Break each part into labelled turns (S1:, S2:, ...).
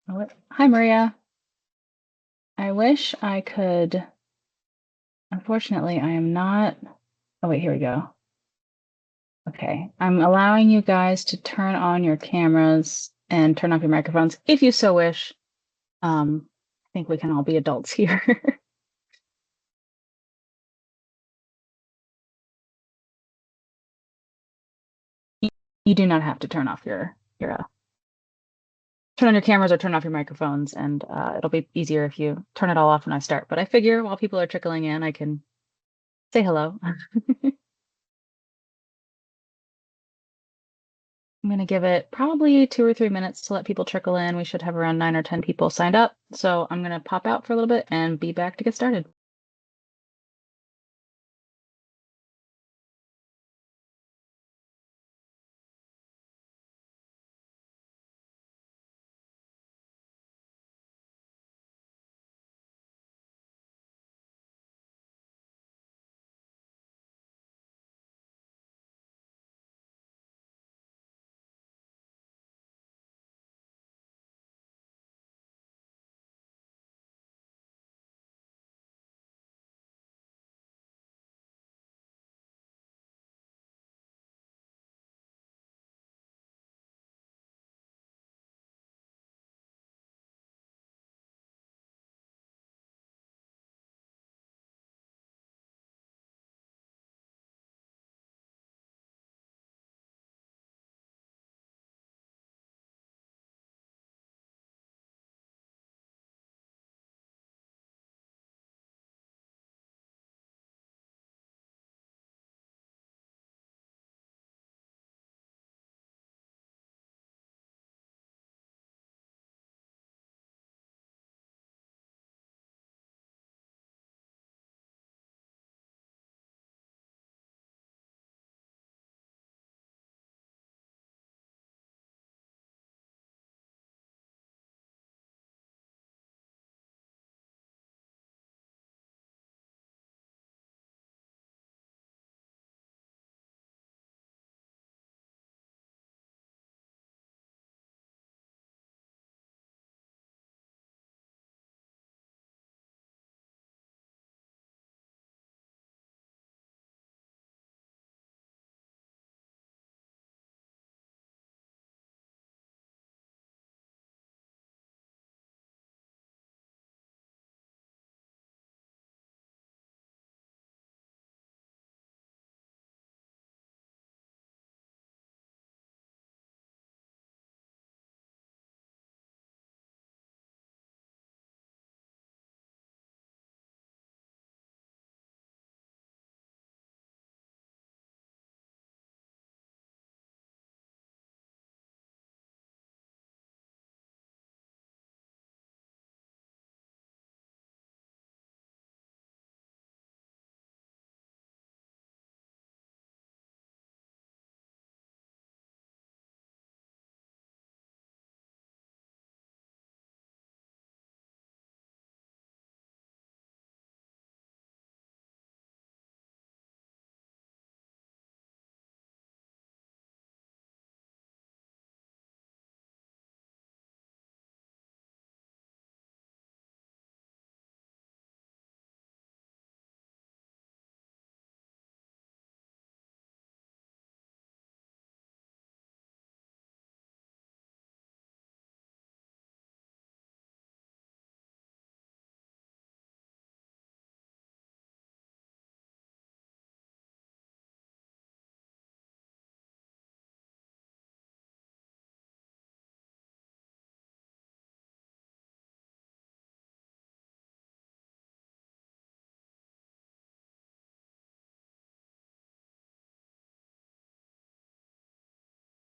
S1: Hi, Maria. I wish I could. Unfortunately, I am not. Oh, wait, here we go. Okay. I'm allowing you guys to turn on your cameras and turn off your microphones if you so wish. I think we can all be adults here. You, you do not have to turn off your turn on your cameras or turn off your microphones, and it'll be easier if you turn it all off when I start. But I figure while people are trickling in, I can say hello. I'm going to give it probably 2 or 3 minutes to let people trickle in. We should have around 9 or 10 people signed up. So I'm going to pop out for a little bit and be back to get started.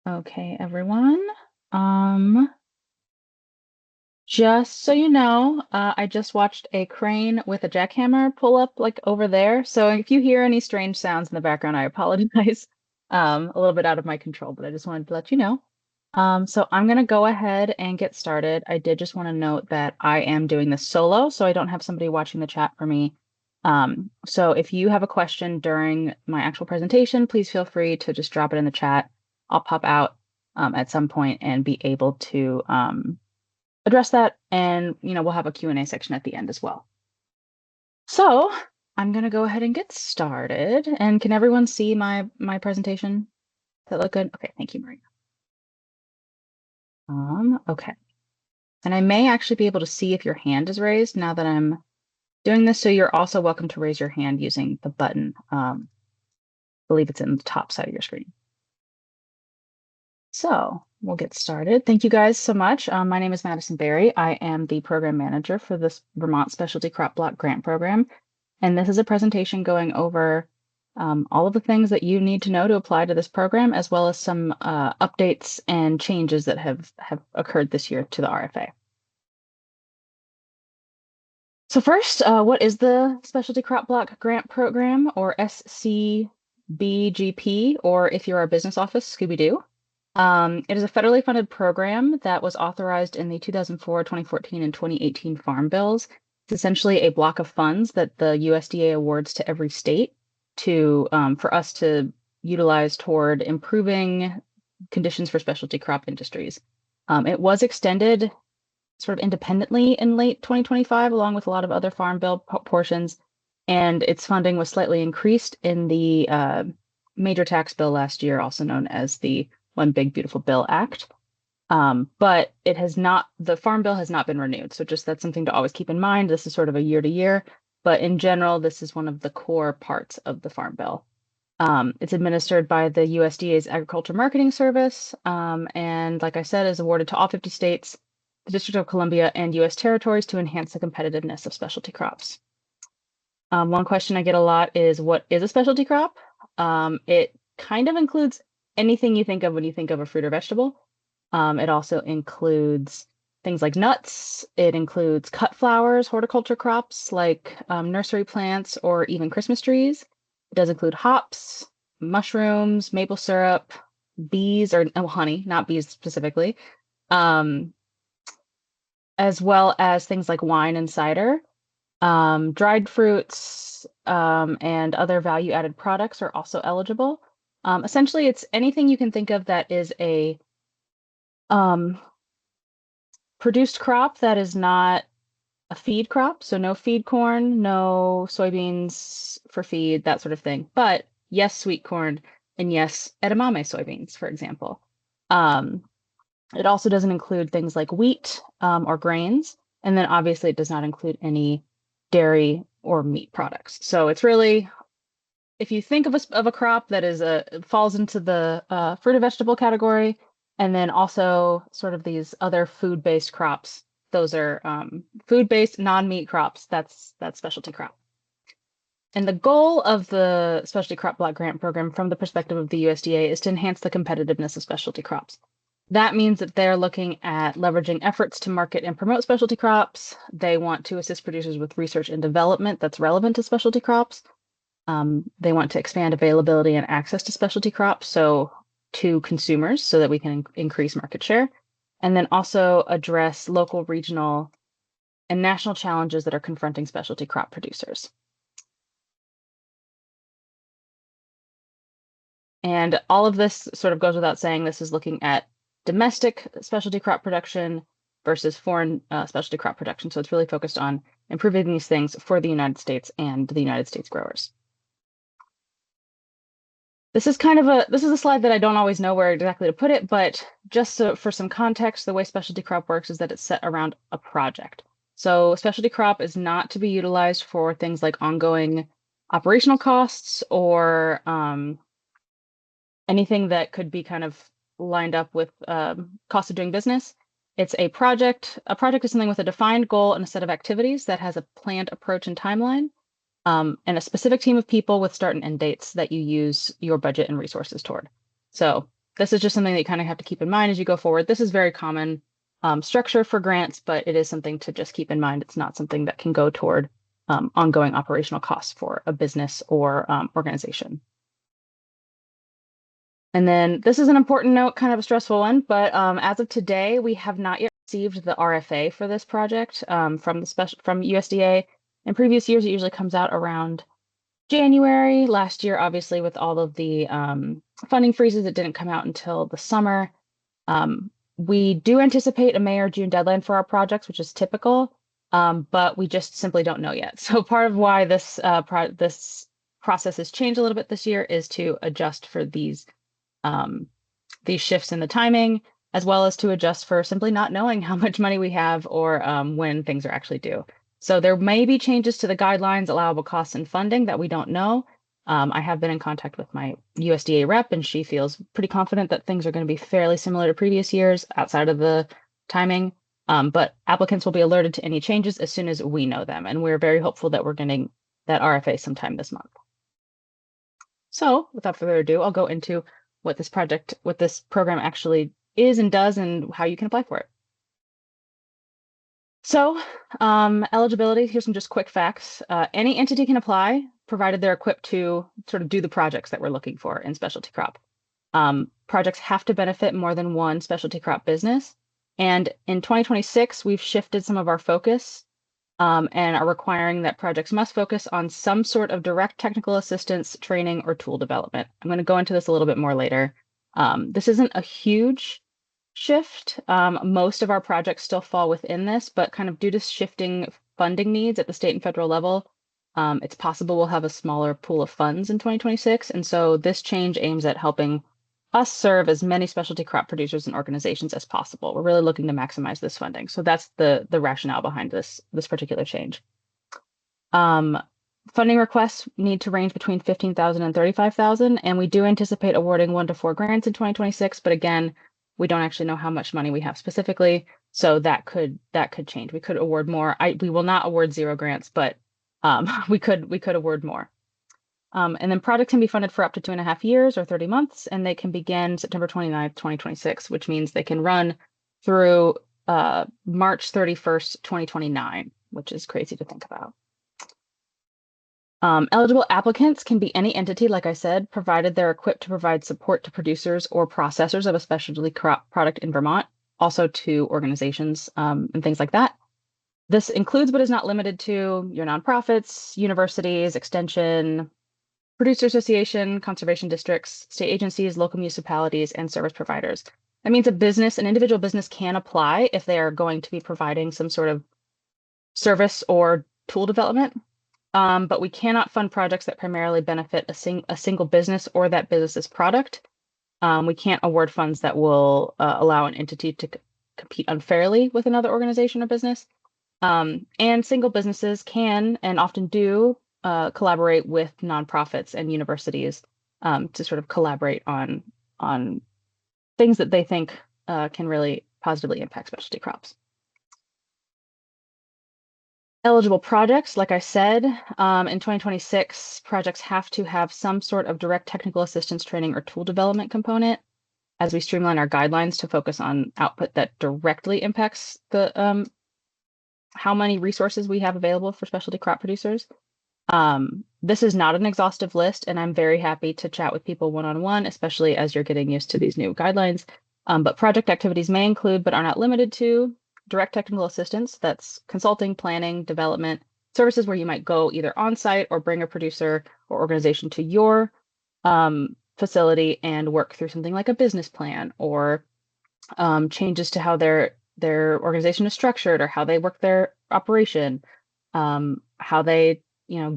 S1: Okay, everyone. Um, just so you know, I just watched a crane with a jackhammer pull up like over there. So if you hear any strange sounds in the background, I apologize. A little bit out of my control, but I just wanted to let you know. So I'm gonna go ahead and get started. I did just want to note that I am doing this solo, so I don't have somebody watching the chat for me. So if you have a question during my actual presentation, please feel free to just drop it in the chat. I'll pop out at some point and be able to address that, and we'll have a Q&A section at the end as well. So I'm gonna go ahead and get started. And can everyone see my presentation? Does that look good? Okay, thank you, Maria. Okay. And I may actually be able to see if your hand is raised now that I'm doing this. So you're also welcome to raise your hand using the button. I believe it's in the top side of your screen. So we'll get started. Thank you guys so much. My name is Madison Berry. I am the program manager for this Vermont Specialty Crop Block Grant Program. And this is a presentation going over all of the things that you need to know to apply to this program, as well as some updates and changes that have occurred this year to the RFA. So first, what is the Specialty Crop Block Grant Program, or SCBGP, or if you're a business office, Scooby-Doo? It is a federally funded program that was authorized in the 2004, 2014, and 2018 Farm Bills. It's essentially a block of funds that the USDA awards to every state for us to utilize toward improving conditions for specialty crop industries. It was extended sort of independently in late 2025, along with a lot of other Farm Bill portions, and its funding was slightly increased in the major tax bill last year, also known as the One Big Beautiful Bill Act. But the Farm Bill has not been renewed. So just that's something to always keep in mind. This is sort of a year to year, but in general, this is one of the core parts of the Farm Bill. It's administered by the USDA's Agriculture Marketing Service, and like I said, is awarded to all 50 states, the District of Columbia, and U.S. territories to enhance the competitiveness of specialty crops. One question I get a lot is, what is a specialty crop? It kind of includes anything you think of when you think of a fruit or vegetable. It also includes things like nuts. It includes cut flowers, horticulture crops like nursery plants, or even Christmas trees. It does include hops, mushrooms, maple syrup, bees, or honey, not bees specifically, as well as things like wine and cider. Dried fruits and other value-added products are also eligible. Essentially, it's anything you can think of that is a produced crop that is not a feed crop. So no feed corn, no soybeans for feed, that sort of thing. But yes, sweet corn, and yes, edamame soybeans, for example. It also doesn't include things like wheat or grains. And then obviously it does not include any dairy or meat products. So it's really, if you think of a crop that falls into the fruit or vegetable category, and then also sort of these other food-based crops, those are food-based non-meat crops. That's specialty crop. And the goal of the Specialty Crop Block Grant Program from the perspective of the USDA is to enhance the competitiveness of specialty crops. That means that they're looking at leveraging efforts to market and promote specialty crops. They want to assist producers with research and development that's relevant to specialty crops. They want to expand availability and access to specialty crops, so to consumers, so that we can increase market share, and then also address local, regional, and national challenges that are confronting specialty crop producers. And all of this sort of goes without saying. This is looking at domestic specialty crop production versus foreign specialty crop production. So it's really focused on improving these things for the United States and the United States growers. This is a slide that I don't always know where exactly to put it, but just for some context, the way specialty crop works is that it's set around a project. So specialty crop is not to be utilized for things like ongoing operational costs or anything that could be kind of lined up with cost of doing business. It's a project. A project is something with a defined goal and a set of activities that has a planned approach and timeline, and a specific team of people with start and end dates that you use your budget and resources toward. So this is just something that you kind of have to keep in mind as you go forward. This is very common structure for grants, but it is something to just keep in mind. It's not something that can go toward ongoing operational costs for a business or organization. And then this is an important note, kind of a stressful one, but as of today, we have not yet received the RFA for this project from USDA. In previous years, it usually comes out around January. Last year, obviously, with all of the funding freezes, it didn't come out until the summer. We do anticipate a May or June deadline for our projects, which is typical, but we just simply don't know yet. So part of why this process has changed a little bit this year is to adjust for um, these shifts in the timing, as well as to adjust for simply not knowing how much money we have or when things are actually due. So there may be changes to the guidelines, allowable costs, and funding that we don't know. I have been in contact with my USDA rep, and she feels pretty confident that things are going to be fairly similar to previous years outside of the timing. But applicants will be alerted to any changes as soon as we know them, and we're very hopeful that we're getting that RFA sometime this month. So without further ado, I'll go into what this program actually is and does and how you can apply for it. So eligibility, here's some just quick facts. Any entity can apply, provided they're equipped to sort of do the projects that we're looking for in specialty crop. Projects have to benefit more than one specialty crop business. And in 2026, we've shifted some of our focus and are requiring that projects must focus on some sort of direct technical assistance, training, or tool development. I'm going to go into this a little bit more later. This isn't a huge shift. Most of our projects still fall within this, but kind of due to shifting funding needs at the state and federal level, it's possible we'll have a smaller pool of funds in 2026. And so this change aims at helping us serve as many specialty crop producers and organizations as possible. We're really looking to maximize this funding. So that's the rationale behind this particular change. Funding requests need to range between 15,000 and 35,000, and we do anticipate awarding 1 to 4 grants in 2026. But again, we don't actually know how much money we have specifically, so that could change. We could award more. We will not award 0 grants, but we could award more. And then projects can be funded for up to 2.5 years or 30 months, and they can begin September 29th, 2026, which means they can run through March 31st, 2029, which is crazy to think about. Eligible applicants can be any entity, like I said, provided they're equipped to provide support to producers or processors of a specialty crop product in Vermont, also to organizations and things like that. This includes but is not limited to your nonprofits, universities, extension, producer association, conservation districts, state agencies, local municipalities, and service providers. That means an individual business can apply if they are going to be providing some sort of service or tool development. But we cannot fund projects that primarily benefit a single business or that business's product. We can't award funds that will allow an entity to compete unfairly with another organization or business. And single businesses can and often do collaborate with nonprofits and universities to sort of collaborate on things that they think can really positively impact specialty crops. Eligible projects, like I said, in 2026, projects have to have some sort of direct technical assistance training or tool development component as we streamline our guidelines to focus on output that directly impacts the how many resources we have available for specialty crop producers. This is not an exhaustive list, and I'm very happy to chat with people one-on-one, especially as you're getting used to these new guidelines. But project activities may include, but are not limited to, direct technical assistance, that's consulting, planning, development, services where you might go either on-site or bring a producer or organization to your facility and work through something like a business plan or changes to how their organization is structured or how they work their operation, how they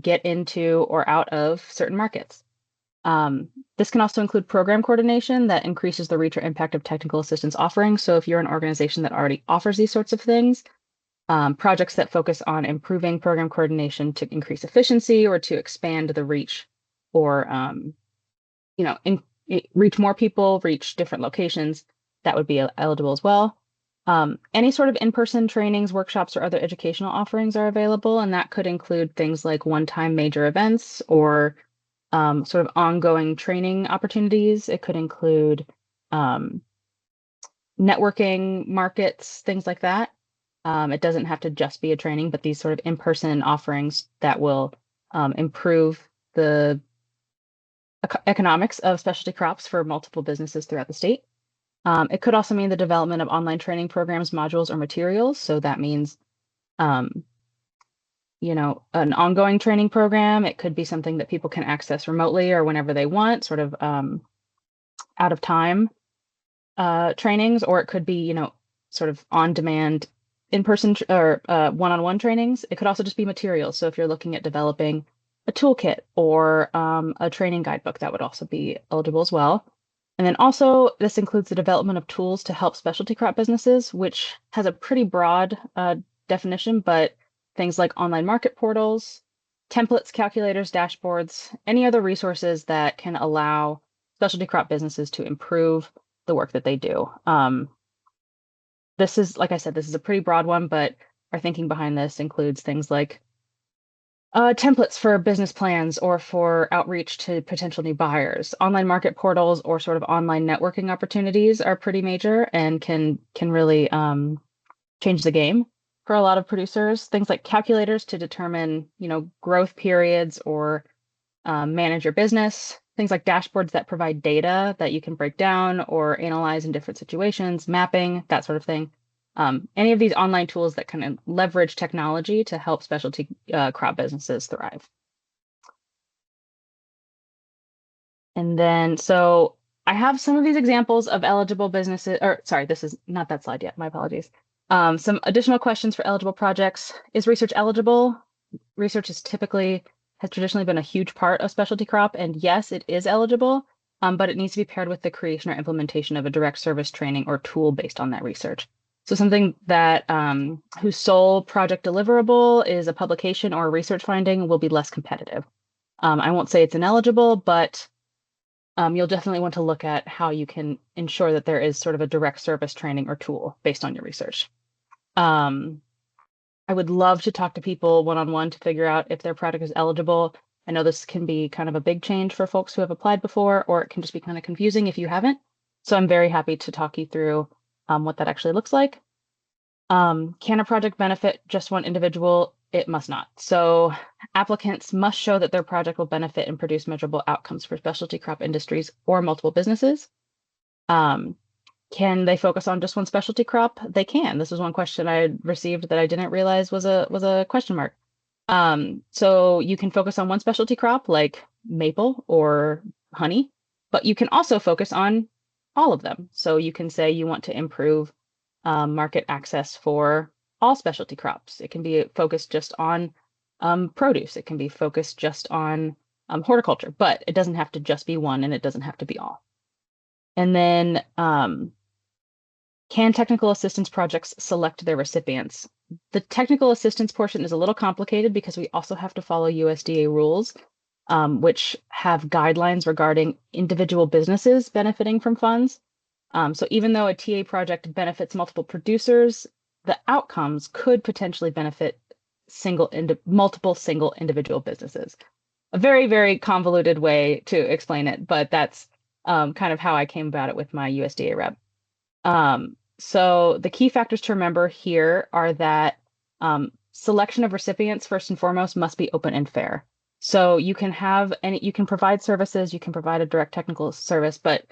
S1: get into or out of certain markets. This can also include program coordination that increases the reach or impact of technical assistance offerings. So if you're an organization that already offers these sorts of things, projects that focus on improving program coordination to increase efficiency or to expand the reach or, reach more people, reach different locations, that would be eligible as well. Any sort of in-person trainings, workshops, or other educational offerings are available, and that could include things like one-time major events or sort of ongoing training opportunities. It could include networking, markets, things like that. It doesn't have to just be a training, but these sort of in-person offerings that will improve the economics of specialty crops for multiple businesses throughout the state. It could also mean the development of online training programs, modules, or materials. So that means an ongoing training program. It could be something that people can access remotely or whenever they want, sort of out of time. trainings, or it could be, sort of on-demand in-person or one-on-one trainings. It could also just be materials. So if you're looking at developing a toolkit or a training guidebook, that would also be eligible as well. And then also, this includes the development of tools to help specialty crop businesses, which has a pretty broad definition, but things like online market portals, templates, calculators, dashboards, any other resources that can allow specialty crop businesses to improve the work that they do. This is, like I said, this is a pretty broad one, but our thinking behind this includes things like templates for business plans or for outreach to potential new buyers. Online market portals or sort of online networking opportunities are pretty major and can really change the game for a lot of producers. Things like calculators to determine, growth periods or manage your business. Things like dashboards that provide data that you can break down or analyze in different situations, mapping, that sort of thing. Any of these online tools that kind of leverage technology to help specialty crop businesses thrive. And then, so I have some of these examples of eligible businesses, or sorry, this is not that slide yet. My apologies. Some additional questions for eligible projects. Is research eligible? Research has traditionally been a huge part of specialty crop, and yes, it is eligible, but it needs to be paired with the creation or implementation of a direct service training or tool based on that research. So something that whose sole project deliverable is a publication or a research finding will be less competitive. I won't say it's ineligible, but you'll definitely want to look at how you can ensure that there is sort of a direct service training or tool based on your research. I would love to talk to people one-on-one to figure out if their product is eligible. I know this can be kind of a big change for folks who have applied before, or it can just be kind of confusing if you haven't. So I'm very happy to talk you through what that actually looks like. Can a project benefit just one individual? It must not. So applicants must show that their project will benefit and produce measurable outcomes for specialty crop industries or multiple businesses. Can they focus on just one specialty crop? They can. This was one question I had received that I didn't realize was a question mark. So you can focus on one specialty crop like maple or honey, but you can also focus on all of them. So you can say you want to improve market access for all specialty crops. It can be focused just on produce. It can be focused just on horticulture, but it doesn't have to just be one, and it doesn't have to be all. And then can technical assistance projects select their recipients? The technical assistance portion is a little complicated because we also have to follow USDA rules, which have guidelines regarding individual businesses benefiting from funds. So even though a TA project benefits multiple producers, the outcomes could potentially benefit multiple single individual businesses. A very, very convoluted way to explain it, but that's kind of how I came about it with my USDA rep. So the key factors to remember here are that selection of recipients, first and foremost, must be open and fair. So you can provide services, you can provide a direct technical service, but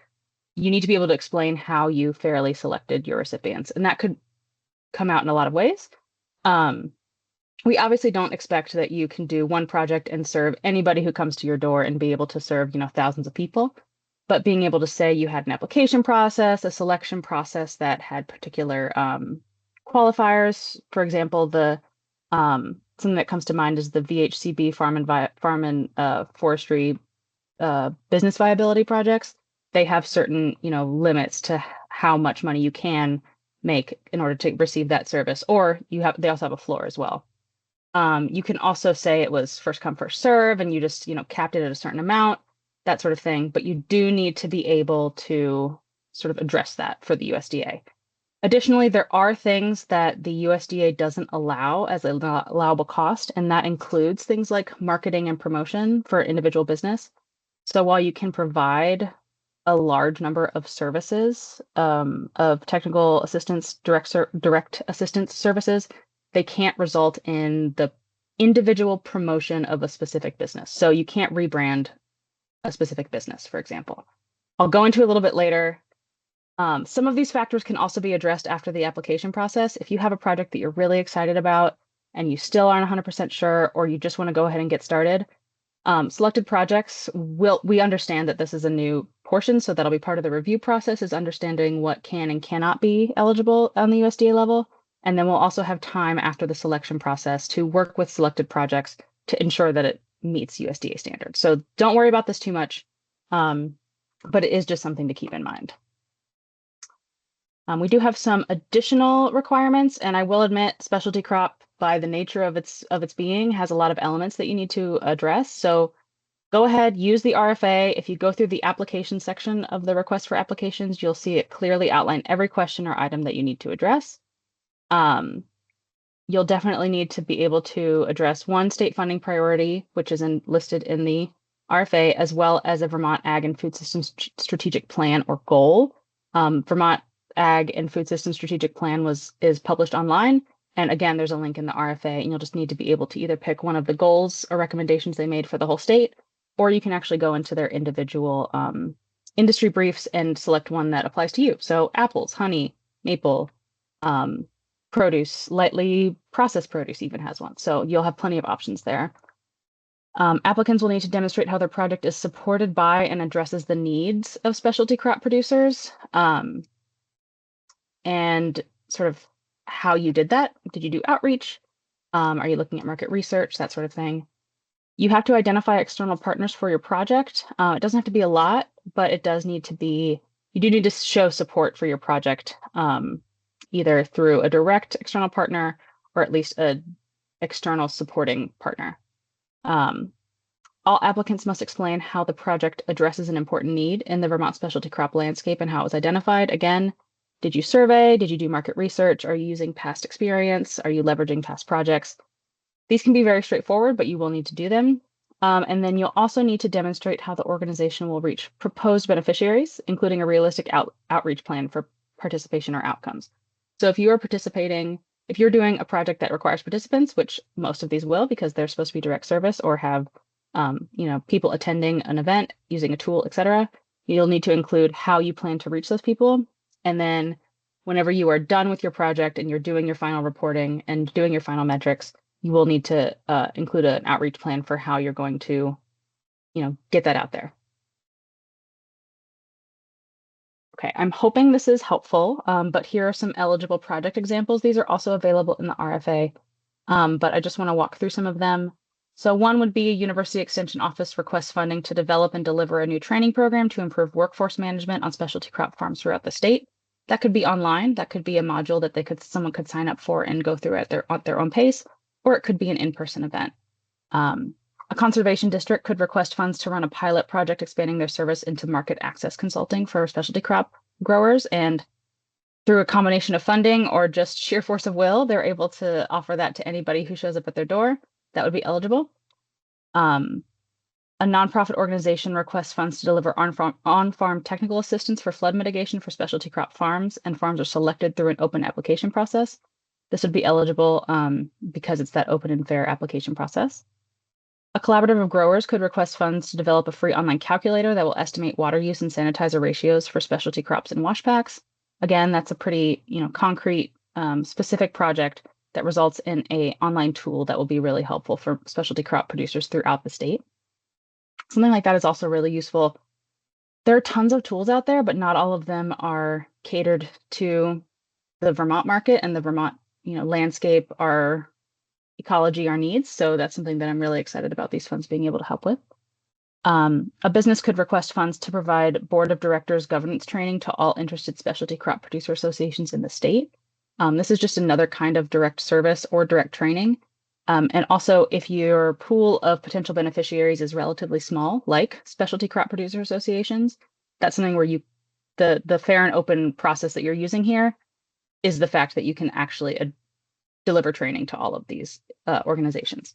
S1: you need to be able to explain how you fairly selected your recipients. And that could come out in a lot of ways. We obviously don't expect that you can do one project and serve anybody who comes to your door and be able to serve, thousands of people. But being able to say you had an application process, a selection process that had particular qualifiers. For example, something that comes to mind is the VHCB farm and forestry business viability projects. They have certain, limits to how much money you can make in order to receive that service, or they also have a floor as well. You can also say it was first come, first serve, and you just, capped it at a certain amount, that sort of thing. But you do need to be able to sort of address that for the USDA. Additionally, there are things that the USDA doesn't allow as an allowable cost, and that includes things like marketing and promotion for individual business. So while you can provide a large number of services, of technical assistance, direct assistance services, they can't result in the individual promotion of a specific business. So you can't rebrand a specific business, for example. I'll go into a little bit later. Some of these factors can also be addressed after the application process. If you have a project that you're really excited about and you still aren't 100% sure, or you just want to go ahead and get started, selected projects we understand that this is a new portion. So that'll be part of the review process, is understanding what can and cannot be eligible on the USDA level. And then we'll also have time after the selection process to work with selected projects to ensure that it meets USDA standards. So don't worry about this too much, but it is just something to keep in mind. We do have some additional requirements, and I will admit specialty crop, by the nature of its being, has a lot of elements that you need to address. So go ahead, use the RFA. If you go through the application section of the request for applications, you'll see it clearly outline every question or item that you need to address. You'll definitely need to be able to address one state funding priority, which is listed in the RFA, as well as a Vermont Ag and Food Systems Strategic Plan or goal. Vermont Ag and Food Systems Strategic Plan is published online. And again, there's a link in the RFA, and you'll just need to be able to either pick one of the goals or recommendations they made for the whole state, or you can actually go into their individual industry briefs and select one that applies to you. So apples, honey, maple, produce, lightly processed produce even has one. So you'll have plenty of options there. Applicants will need to demonstrate how their project is supported by and addresses the needs of specialty crop producers, and sort of how you did that. Did you do outreach? Are you looking at market research, that sort of thing? You have to identify external partners for your project. It doesn't have to be a lot, but it does need to be, you do need to show support for your project, either through a direct external partner or at least a external supporting partner. All applicants must explain how the project addresses an important need in the Vermont specialty crop landscape and how it was identified. Again, did you survey? Did you do market research? Are you using past experience? Are you leveraging past projects? These can be very straightforward, but you will need to do them. And then you'll also need to demonstrate how the organization will reach proposed beneficiaries, including a realistic outreach plan for participation or outcomes. So if you are participating, if you're doing a project that requires participants, which most of these will because they're supposed to be direct service or have people attending an event, using a tool, etc., you'll need to include how you plan to reach those people. And then whenever you are done with your project and you're doing your final reporting and doing your final metrics, you will need to include an outreach plan for how you're going to, get that out there. Okay, I'm hoping this is helpful, but here are some eligible project examples. These are also available in the RFA, but I just want to walk through some of them. So one would be a University Extension Office requests funding to develop and deliver a new training program to improve workforce management on specialty crop farms throughout the state. That could be online. That could be a module that someone could sign up for and go through at their own pace, or it could be an in-person event. A conservation district could request funds to run a pilot project expanding their service into market access consulting for specialty crop growers. And through a combination of funding or just sheer force of will, they're able to offer that to anybody who shows up at their door. That would be eligible. A nonprofit organization requests funds to deliver on-farm technical assistance for flood mitigation for specialty crop farms, and farms are selected through an open application process. This would be eligible because it's that open and fair application process. A collaborative of growers could request funds to develop a free online calculator that will estimate water use and sanitizer ratios for specialty crops and wash packs. Again, that's a pretty concrete, specific project that results in an online tool that will be really helpful for specialty crop producers throughout the state. Something like that is also really useful. There are tons of tools out there, but not all of them are catered to the Vermont market and the Vermont landscape, our ecology, our needs. So that's something that I'm really excited about these funds being able to help with. A business could request funds to provide board of directors governance training to all interested specialty crop producer associations in the state. This is just another kind of direct service or direct training. And also, if your pool of potential beneficiaries is relatively small, like specialty crop producer associations, that's something where the fair and open process that you're using here is the fact that you can actually deliver training to all of these organizations.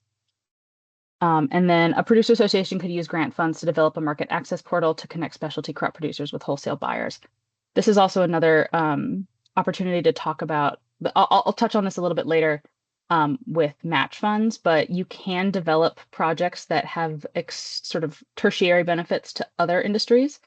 S1: And then a producer association could use grant funds to develop a market access portal to connect specialty crop producers with wholesale buyers. This is also another opportunity to talk about, I'll touch on this a little bit later with match funds, but you can develop projects that have sort of tertiary benefits to other industries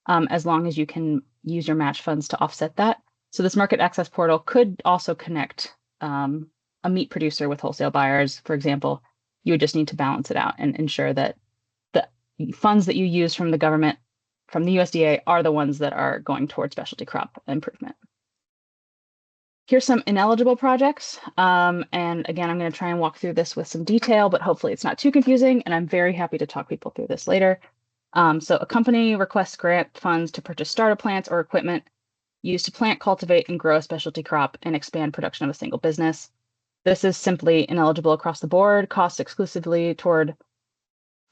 S1: as long as you can use your match funds to offset that. So this market access portal could also connect a meat producer with wholesale buyers, for example. You would just need to balance it out and ensure that the funds that you use from the government from the USDA are the ones that are going toward specialty crop improvement. Here's some ineligible projects. And again, I'm going to try and walk through this with some detail, but hopefully it's not too confusing. And I'm very happy to talk people through this later. So a company requests grant funds to purchase startup plants or equipment used to plant, cultivate, and grow a specialty crop and expand production of a single business. This is simply ineligible across the board. Costs exclusively toward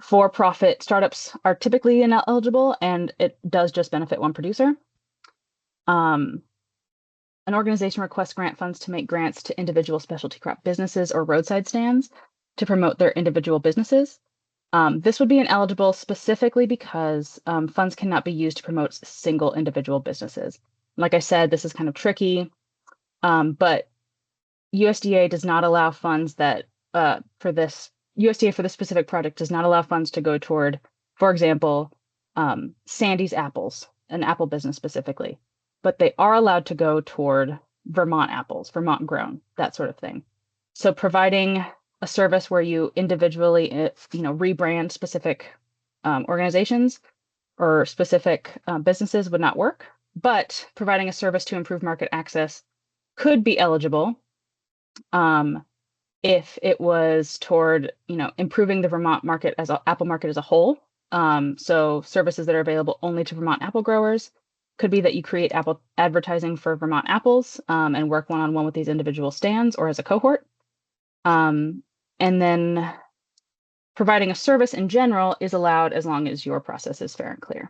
S1: for-profit startups are typically ineligible, and it does just benefit one producer. An organization requests grant funds to make grants to individual specialty crop businesses or roadside stands to promote their individual businesses. This would be ineligible specifically because funds cannot be used to promote single individual businesses. Like I said, this is kind of tricky, but USDA does not allow funds that USDA for this specific project does not allow funds to go toward, for example, Sandy's apples, an apple business specifically, but they are allowed to go toward Vermont apples, Vermont grown, that sort of thing. So providing a service where you individually, rebrand specific organizations or specific businesses would not work, but providing a service to improve market access could be eligible if it was toward, improving the Vermont market apple market as a whole. So services that are available only to Vermont apple growers could be that you create apple advertising for Vermont apples and work one-on-one with these individual stands or as a cohort. And then providing a service in general is allowed as long as your process is fair and clear.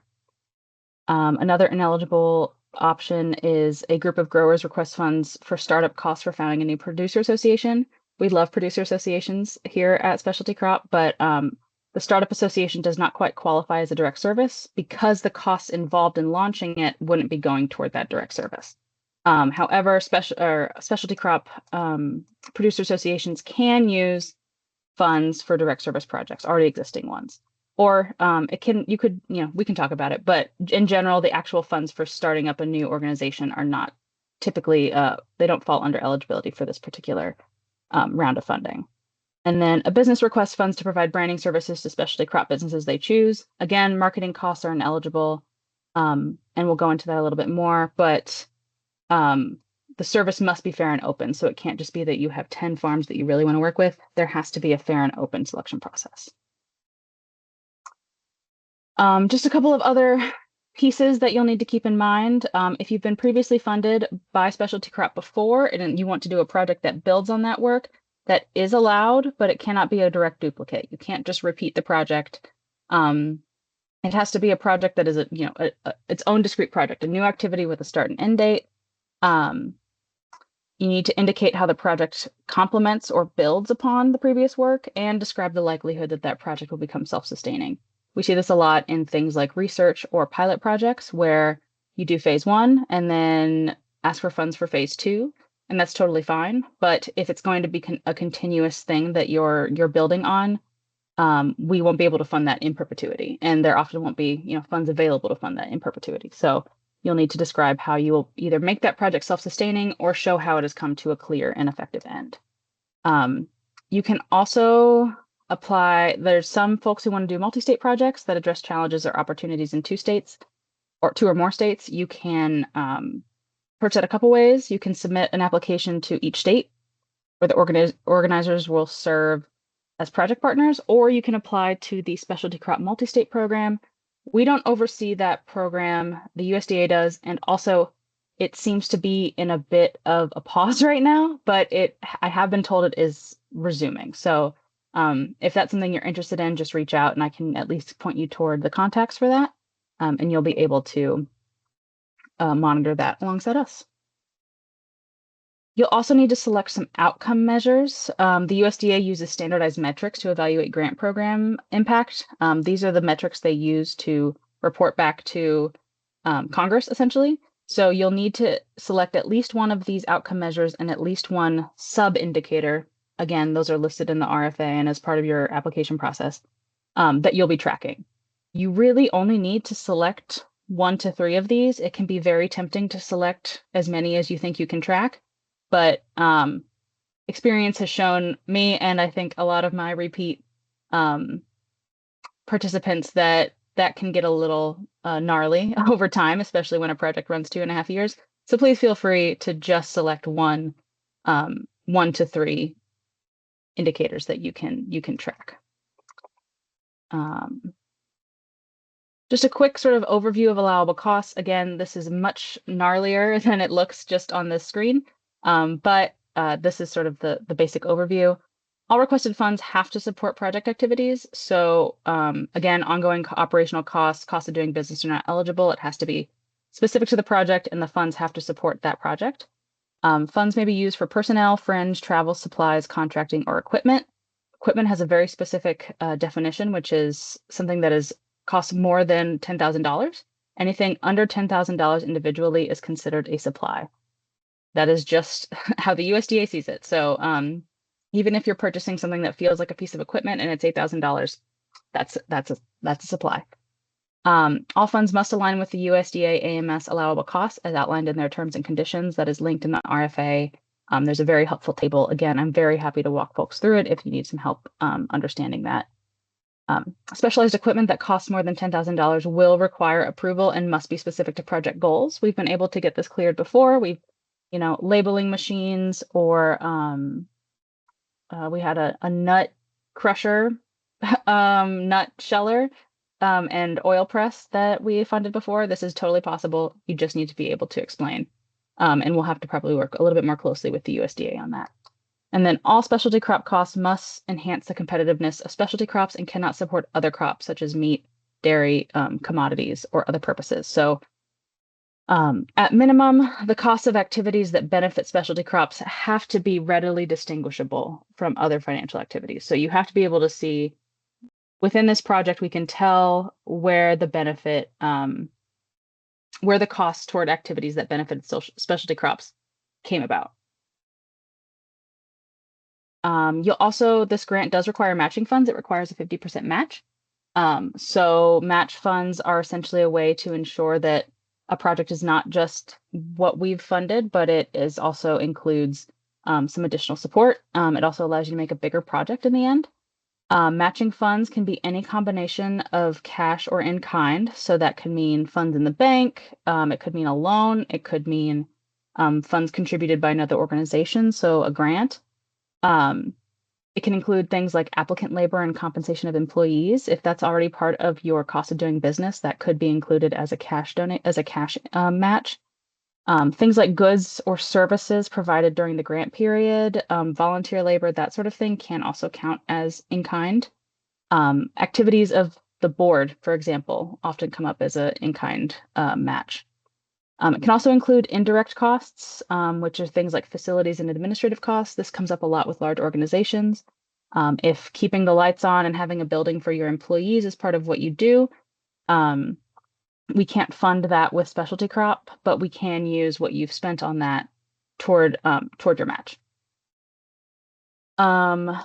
S1: Another ineligible option is a group of growers request funds for startup costs for founding a new producer association. We love producer associations here at Specialty Crop, but the startup association does not quite qualify as a direct service because the costs involved in launching it wouldn't be going toward that direct service. However, specialty crop producer associations can use funds for direct service projects, already existing ones. Or we can talk about it, but in general, the actual funds for starting up a new organization are not typically, they don't fall under eligibility for this particular round of funding. And then a business requests funds to provide branding services to specialty crop businesses they choose. Again, marketing costs are ineligible, and we'll go into that a little bit more, but the service must be fair and open. So it can't just be that you have 10 farms that you really want to work with. There has to be a fair and open selection process. Just a couple of other pieces that you'll need to keep in mind. If you've been previously funded by Specialty Crop before and you want to do a project that builds on that work, that is allowed, but it cannot be a direct duplicate. You can't just repeat the project. It has to be a project that is its own discrete project, a new activity with a start and end date. You need to indicate how the project complements or builds upon the previous work and describe the likelihood that that project will become self-sustaining. We see this a lot in things like research or pilot projects where you do phase 1 and then ask for funds for phase 2, and that's totally fine. But if it's going to be a continuous thing that you're building on, we won't be able to fund that in perpetuity, and there often won't be funds available to fund that in perpetuity. So you'll need to describe how you will either make that project self-sustaining or show how it has come to a clear and effective end. You can also apply, there's some folks who want to do multi-state projects that address challenges or opportunities in 2 states or 2 or more states. You can approach that a couple ways. You can submit an application to each state where the organizers will serve as project partners, or you can apply to the Specialty Crop Multi-State Program. We don't oversee that program, the USDA does, and also it seems to be in a bit of a pause right now, but I have been told it is resuming. So if that's something you're interested in, just reach out and I can at least point you toward the contacts for that, and you'll be able to monitor that alongside us. You'll also need to select some outcome measures. The USDA uses standardized metrics to evaluate grant program impact. These are the metrics they use to report back to Congress, essentially. So you'll need to select at least one of these outcome measures and at least one sub-indicator. Again, those are listed in the RFA and as part of your application process that you'll be tracking. You really only need to select 1 to 3 of these. It can be very tempting to select as many as you think you can track. But experience has shown me, and I think a lot of my repeat participants, that that can get a little gnarly over time, especially when a project runs 2.5 years. So please feel free to just select one to three indicators that you can track. Just a quick sort of overview of allowable costs. Again, this is much gnarlier than it looks just on this screen, but this is sort of the basic overview. All requested funds have to support project activities. So again, ongoing operational costs, cost of doing business are not eligible. It has to be specific to the project, and the funds have to support that project. Funds may be used for personnel, fringe, travel, supplies, contracting, or equipment. Equipment has a very specific definition, which is something that is costs more than $10,000. Anything under $10,000 individually is considered a supply. That is just how the USDA sees it. So even if you're purchasing something that feels like a piece of equipment and it's $8,000, that's a supply. All funds must align with the USDA AMS allowable costs as outlined in their terms and conditions. That is linked in the RFA. There's a very helpful table. Again, I'm very happy to walk folks through it if you need some help understanding that. Specialized equipment that costs more than $10,000 will require approval and must be specific to project goals. We've been able to get this cleared before. We've, labeling machines, or we had a nut crusher, nut sheller, and oil press that we funded before. This is totally possible. You just need to be able to explain. And we'll have to probably work a little bit more closely with the USDA on that. And then all specialty crop costs must enhance the competitiveness of specialty crops and cannot support other crops such as meat, dairy, commodities, or other purposes. So at minimum, the costs of activities that benefit specialty crops have to be readily distinguishable from other financial activities. So you have to be able to see within this project, we can tell where the benefit, where the costs toward activities that benefit specialty crops came about. This grant does require matching funds. It requires a 50% match. So match funds are essentially a way to ensure that a project is not just what we've funded, but it is also includes some additional support. It also allows you to make a bigger project in the end. Matching funds can be any combination of cash or in kind. So that could mean funds in the bank. It could mean a loan. It could mean funds contributed by another organization, so a grant. It can include things like applicant labor and compensation of employees. If that's already part of your cost of doing business, that could be included as a cash match. Things like goods or services provided during the grant period, volunteer labor, that sort of thing can also count as in kind. Activities of the board, for example, often come up as an in kind match. It can also include indirect costs, which are things like facilities and administrative costs. This comes up a lot with large organizations. If keeping the lights on and having a building for your employees is part of what you do, we can't fund that with specialty crop, but we can use what you've spent on that toward your match. And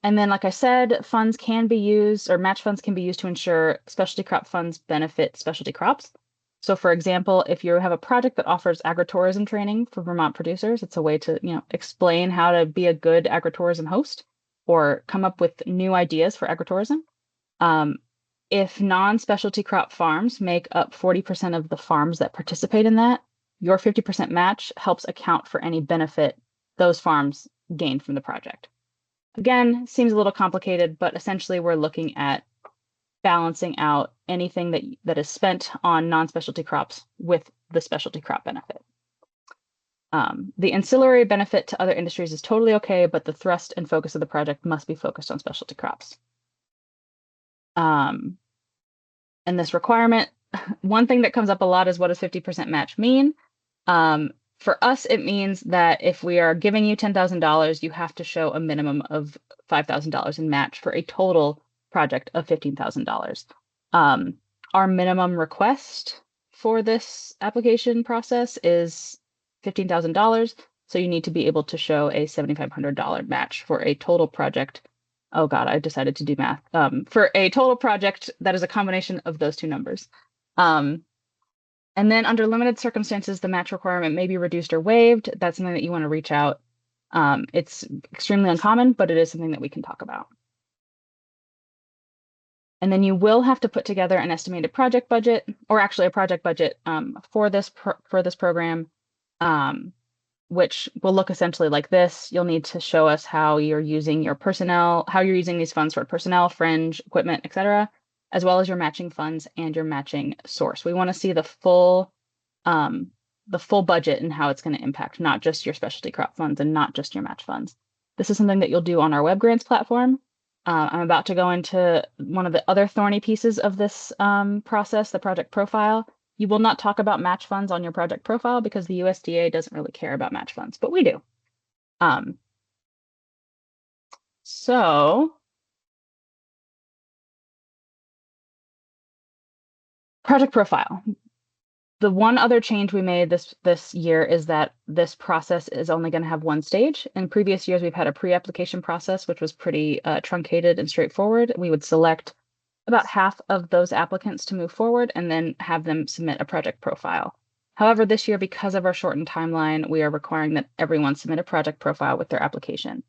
S1: then, like I said, funds can be used, or match funds can be used to ensure specialty crop funds benefit specialty crops. So for example, if you have a project that offers agritourism training for Vermont producers, it's a way to, explain how to be a good agritourism host or come up with new ideas for agritourism. If non-specialty crop farms make up 40% of the farms that participate in that, your 50% match helps account for any benefit those farms gain from the project. Again, seems a little complicated, but essentially we're looking at balancing out anything that is spent on non-specialty crops with the specialty crop benefit. The ancillary benefit to other industries is totally okay, but the thrust and focus of the project must be focused on specialty crops. And this requirement, one thing that comes up a lot is, what does 50% match mean? For us, it means that if we are giving you $10,000, you have to show a minimum of $5,000 in match for a total project of $15,000. Our minimum request for this application process is $15,000. So you need to be able to show a $7,500 match for a total project. Oh God, I decided to do math. For a total project that is a combination of those two numbers. And then under limited circumstances, the match requirement may be reduced or waived. That's something that you want to reach out. It's extremely uncommon, but it is something that we can talk about. And then you will have to put together an estimated project budget, or actually a project budget for this program, which will look essentially like this. You'll need to show us how you're using your personnel, how you're using these funds for personnel, fringe, equipment, etc., as well as your matching funds and your matching source. We want to see the full budget and how it's going to impact not just your specialty crop funds and not just your match funds. This is something that you'll do on our web grants platform. I'm about to go into one of the other thorny pieces of this process, the project profile. You will not talk about match funds on your project profile because the USDA doesn't really care about match funds, but we do. So project profile. The one other change we made this year is that this process is only going to have one stage. In previous years, we've had a pre-application process, which was pretty truncated and straightforward. We would select about half of those applicants to move forward and then have them submit a project profile. However, this year, because of our shortened timeline, we are requiring that everyone submit a project profile with their application.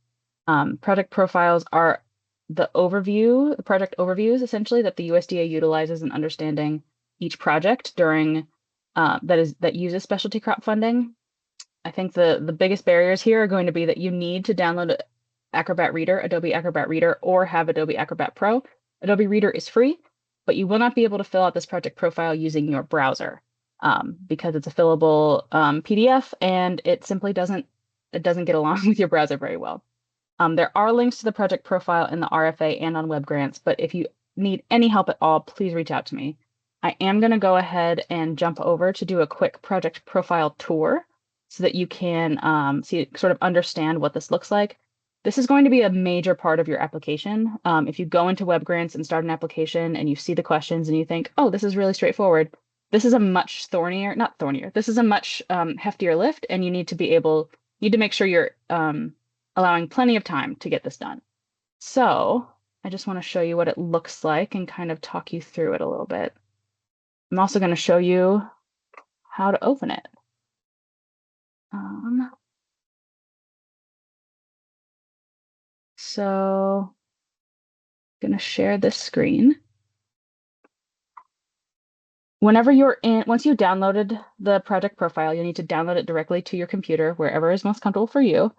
S1: Project profiles are the project overviews, essentially, that the USDA utilizes in understanding each project during that uses specialty crop funding. I think the biggest barriers here are going to be that you need to download Acrobat Reader, Adobe Acrobat Reader, or have Adobe Acrobat Pro. Adobe Reader is free, but you will not be able to fill out this project profile using your browser because it's a fillable PDF and it simply doesn't get along with your browser very well. There are links to the project profile in the RFA and on web grants, but if you need any help at all, please reach out to me. I am going to go ahead and jump over to do a quick project profile tour so that you can sort of understand what this looks like. This is going to be a major part of your application. If you go into web grants and start an application and you see the questions and you think, oh, this is really straightforward, this is a much this is a much heftier lift, and you need to make sure you're allowing plenty of time to get this done. So I just want to show you what it looks like and kind of talk you through it a little bit. I'm also going to show you how to open it. So I'm going to share this screen. Once you downloaded the project profile, you'll need to download it directly to your computer, wherever is most comfortable for you.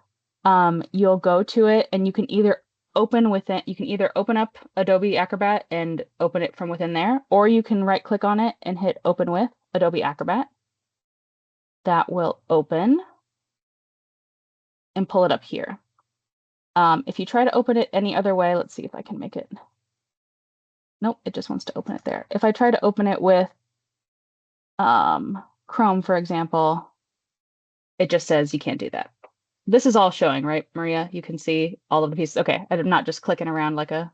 S1: You'll go to it and you can either open up Adobe Acrobat and open it from within there, or you can right click on it and hit open with Adobe Acrobat. That will open and pull it up here. If you try to open it any other way, let's see if I can make it. Nope, it just wants to open it there. If I try to open it with Chrome, for example, it just says you can't do that. This is all showing, right, Maria? You can see all of the pieces. Okay, I'm not just clicking around like a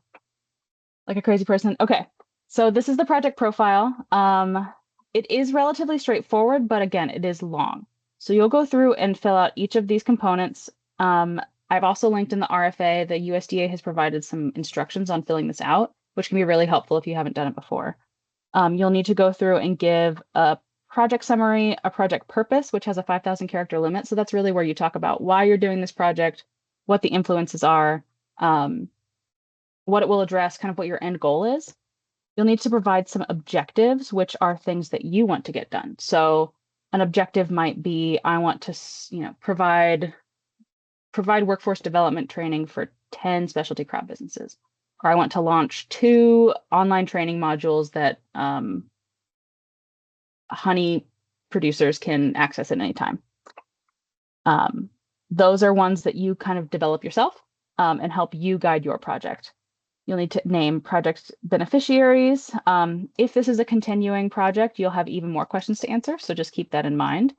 S1: crazy person. Okay, so this is the project profile. It is relatively straightforward, but again, it is long. So you'll go through and fill out each of these components. I've also linked in the RFA, the USDA has provided some instructions on filling this out, which can be really helpful if you haven't done it before. You'll need to go through and give a project summary, a project purpose, which has a 5,000 character limit. So that's really where you talk about why you're doing this project, what the influences are, what it will address, kind of what your end goal is. You'll need to provide some objectives, which are things that you want to get done. So an objective might be, I want to, provide workforce development training for 10 specialty crop businesses, or I want to launch 2 online training modules that honey producers can access at any time. Those are ones that you kind of develop yourself and help you guide your project. You'll need to name project beneficiaries. If this is a continuing project, you'll have even more questions to answer, so just keep that in mind.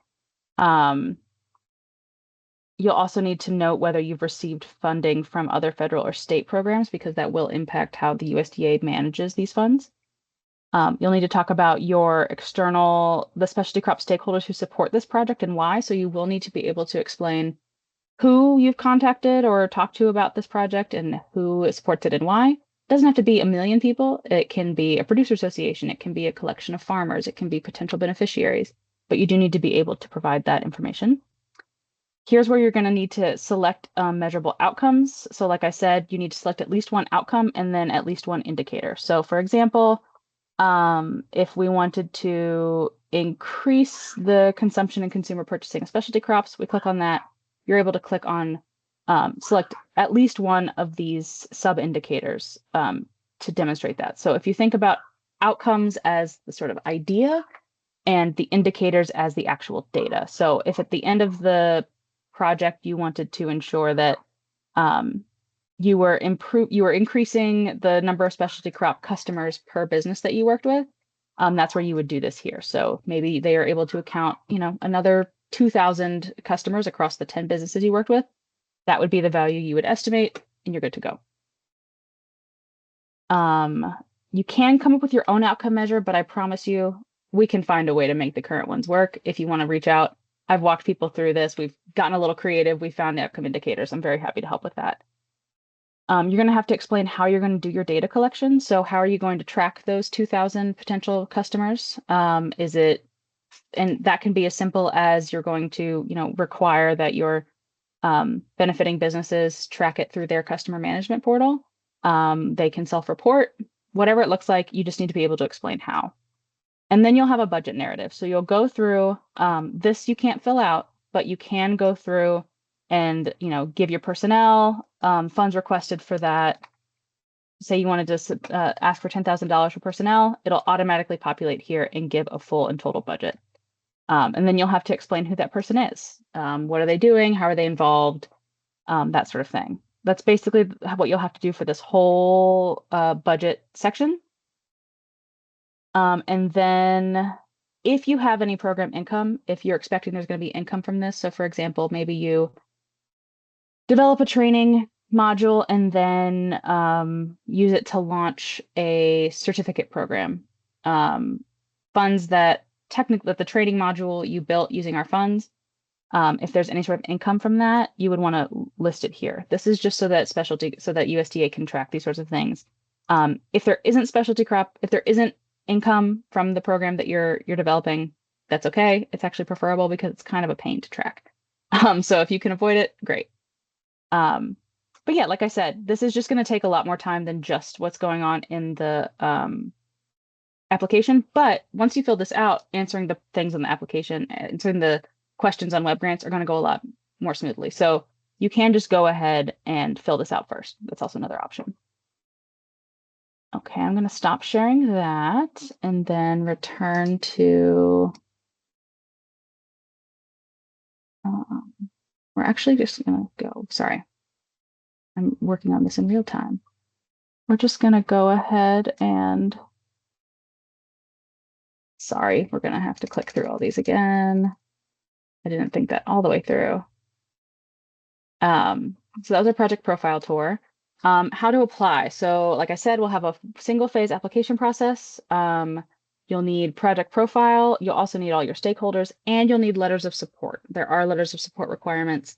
S1: You'll also need to note whether you've received funding from other federal or state programs, because that will impact how the USDA manages these funds. You'll need to talk about the specialty crop stakeholders who support this project and why. So you will need to be able to explain who you've contacted or talked to about this project and who supports it and why. It doesn't have to be 1 million people. It can be a producer association. It can be a collection of farmers. It can be potential beneficiaries, but you do need to be able to provide that information. Here's where you're going to need to select measurable outcomes. So like I said, you need to select at least one outcome and then at least one indicator. So for example, if we wanted to increase the consumption and consumer purchasing of specialty crops, we click on that. You're able to click on select at least one of these sub indicators to demonstrate that. So if you think about outcomes as the sort of idea and the indicators as the actual data. So if at the end of the project you wanted to ensure that um, you were increasing the number of specialty crop customers per business that you worked with, that's where you would do this here. So maybe they are able to account, another 2,000 customers across the 10 businesses you worked with. That would be the value you would estimate, and you're good to go. You can come up with your own outcome measure, but I promise you, we can find a way to make the current ones work. If you want to reach out, I've walked people through this. We've gotten a little creative. We found the outcome indicators. I'm very happy to help with that. You're going to have to explain how you're going to do your data collection. So how are you going to track those 2,000 potential customers? And that can be as simple as you're going to, require that your benefiting businesses track it through their customer management portal. They can self-report, whatever it looks like. You just need to be able to explain how. And then you'll have a budget narrative. So you'll go through this you can't fill out, but you can go through and give your personnel funds requested for that. Say you wanted to ask for $10,000 for personnel, it'll automatically populate here and give a full and total budget. And then you'll have to explain who that person is. What are they doing? How are they involved? That sort of thing. That's basically what you'll have to do for this whole budget section. And then if you have any program income, if you're expecting there's going to be income from this, so for example, maybe you develop a training module and then use it to launch a certificate program. Funds that the training module you built using our funds, if there's any sort of income from that, you would want to list it here. This is just so that USDA can track these sorts of things. If there isn't if there isn't income from the program that you're developing, that's okay. It's actually preferable because it's kind of a pain to track. So if you can avoid it, great. But yeah, like I said, this is just going to take a lot more time than just what's going on in the application. But once you fill this out, answering the things on the application, answering the questions on web grants are going to go a lot more smoothly. So you can just go ahead and fill this out first. That's also another option. Okay, I'm going to stop sharing that and then return to, we're actually just going to go, sorry, I'm working on this in real time. We're just going to go ahead and, sorry, we're going to have to click through all these again. I didn't think that all the way through. So that was a project profile tour. How to apply. So like I said, we'll have a single phase application process. You'll need project profile. You'll also need all your stakeholders and you'll need letters of support. There are letters of support requirements.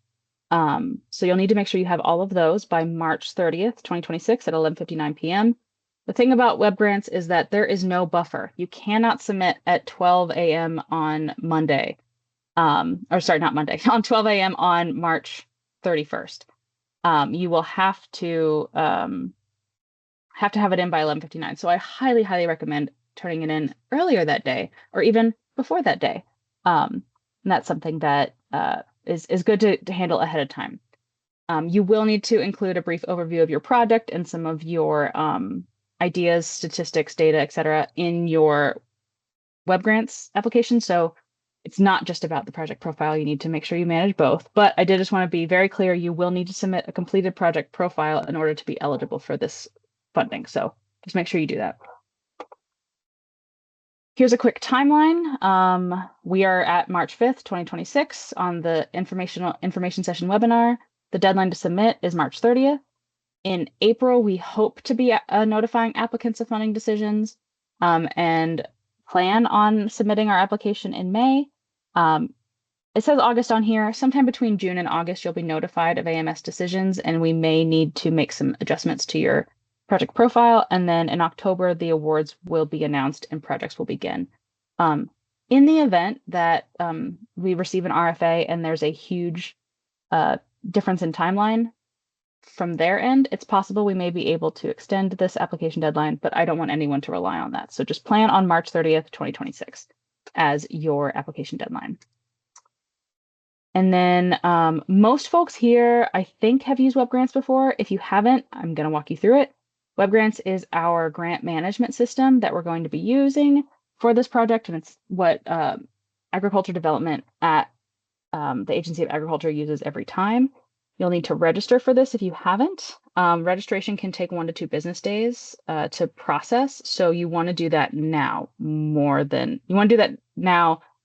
S1: So you'll need to make sure you have all of those by March 30th, 2026 at 11:59 p.m. The thing about web grants is that there is no buffer. You cannot submit at 12 a.m. on Monday. Or sorry, not Monday, on 12 a.m. on March 31st. You will have to have it in by 11:59. So I highly, highly recommend turning it in earlier that day or even before that day. And that's something that is good to handle ahead of time. You will need to include a brief overview of your project and some of your ideas, statistics, data, etc. in your web grants application. So it's not just about the project profile. You need to make sure you manage both. But I did just want to be very clear, you will need to submit a completed project profile in order to be eligible for this funding. So just make sure you do that. Here's a quick timeline. We are at March 5th, 2026 on the information session webinar. The deadline to submit is March 30th. In April, we hope to be notifying applicants of funding decisions and plan on submitting our application in May. It says August on here. Sometime between June and August, you'll be notified of AMS decisions, and we may need to make some adjustments to your project profile. And then in October, the awards will be announced and projects will begin. In the event that we receive an RFA and there's a huge difference in timeline from their end, it's possible we may be able to extend this application deadline, but I don't want anyone to rely on that. So just plan on March 30th, 2026 as your application deadline. And then most folks here, I think, have used WebGrants before. If you haven't, I'm going to walk you through it. WebGrants is our grant management system that we're going to be using for this project, and it's what agriculture development at the Agency of Agriculture uses every time. You'll need to register for this if you haven't. Registration can take 1 to 2 business days to process, so you want to do that now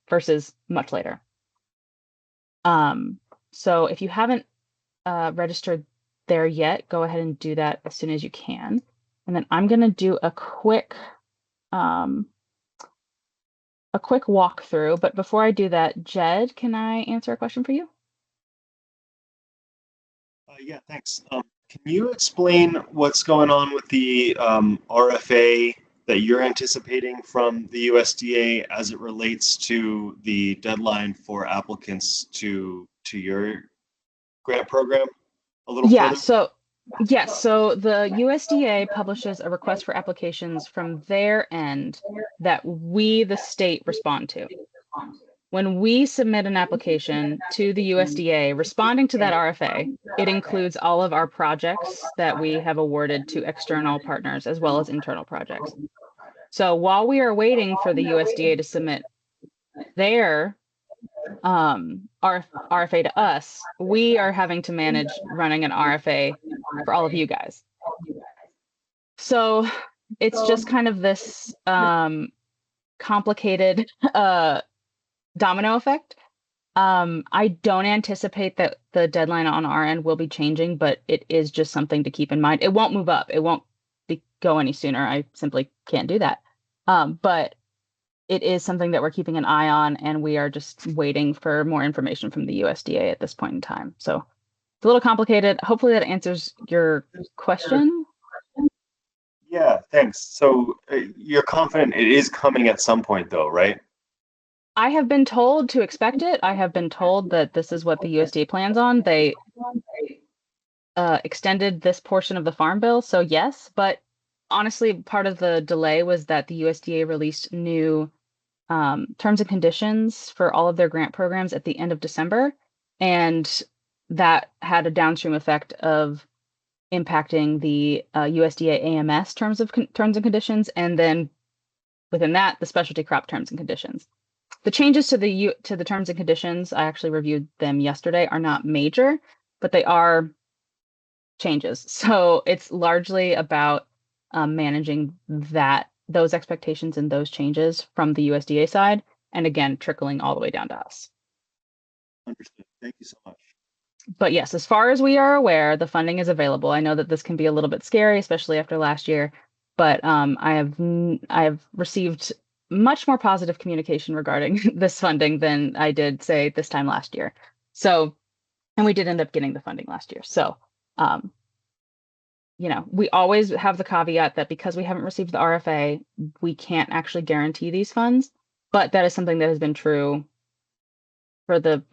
S1: versus much later. So if you haven't registered there yet, go ahead and do that as soon as you can. And then I'm going to do a quick walkthrough. But before I do that, Jed, can I answer a question for you?
S2: Yeah, thanks. Can you explain what's going on with the RFA that you're anticipating from the USDA as it relates to the deadline for applicants to your grant program a little
S1: Yeah,
S2: further?
S1: so yes, so the USDA publishes a request for applications from their end that we, the state, respond to. When we submit an application to the USDA responding to that RFA, it includes all of our projects that we have awarded to external partners as well as internal projects. So while we are waiting for the USDA to submit their RFA to us, we are having to manage running an RFA for all of you guys. So it's just kind of this complicated domino effect. I don't anticipate that the deadline on our end will be changing, but it is just something to keep in mind. It won't move up. It won't go any sooner. I simply can't do that. But it is something that we're keeping an eye on, and we are just waiting for more information from the USDA at this point in time. So it's a little complicated. Hopefully that answers your question.
S2: Yeah, thanks. So you're confident it is coming at some point, though, right?
S1: I have been told to expect it. I have been told that this is what the USDA plans on. They extended this portion of the Farm Bill, so yes. But honestly, part of the delay was that the USDA released new terms and conditions for all of their grant programs at the end of December, and that had a downstream effect of impacting the USDA AMS terms and conditions, and then within that, the specialty crop terms and conditions. The changes to the terms and conditions, I actually reviewed them yesterday, are not major, but they are changes. So it's largely about managing those expectations and those changes from the USDA side, and again, trickling all the way down to us.
S2: Understood. Thank you so much.
S1: But yes, as far as we are aware, the funding is available. I know that this can be a little bit scary, especially after last year, but I have received much more positive communication regarding this funding than I did, say, this time last year. So, and we did end up getting the funding last year. So, we always have the caveat that because we haven't received the RFA, we can't actually guarantee these funds. But that is something that has been true for the,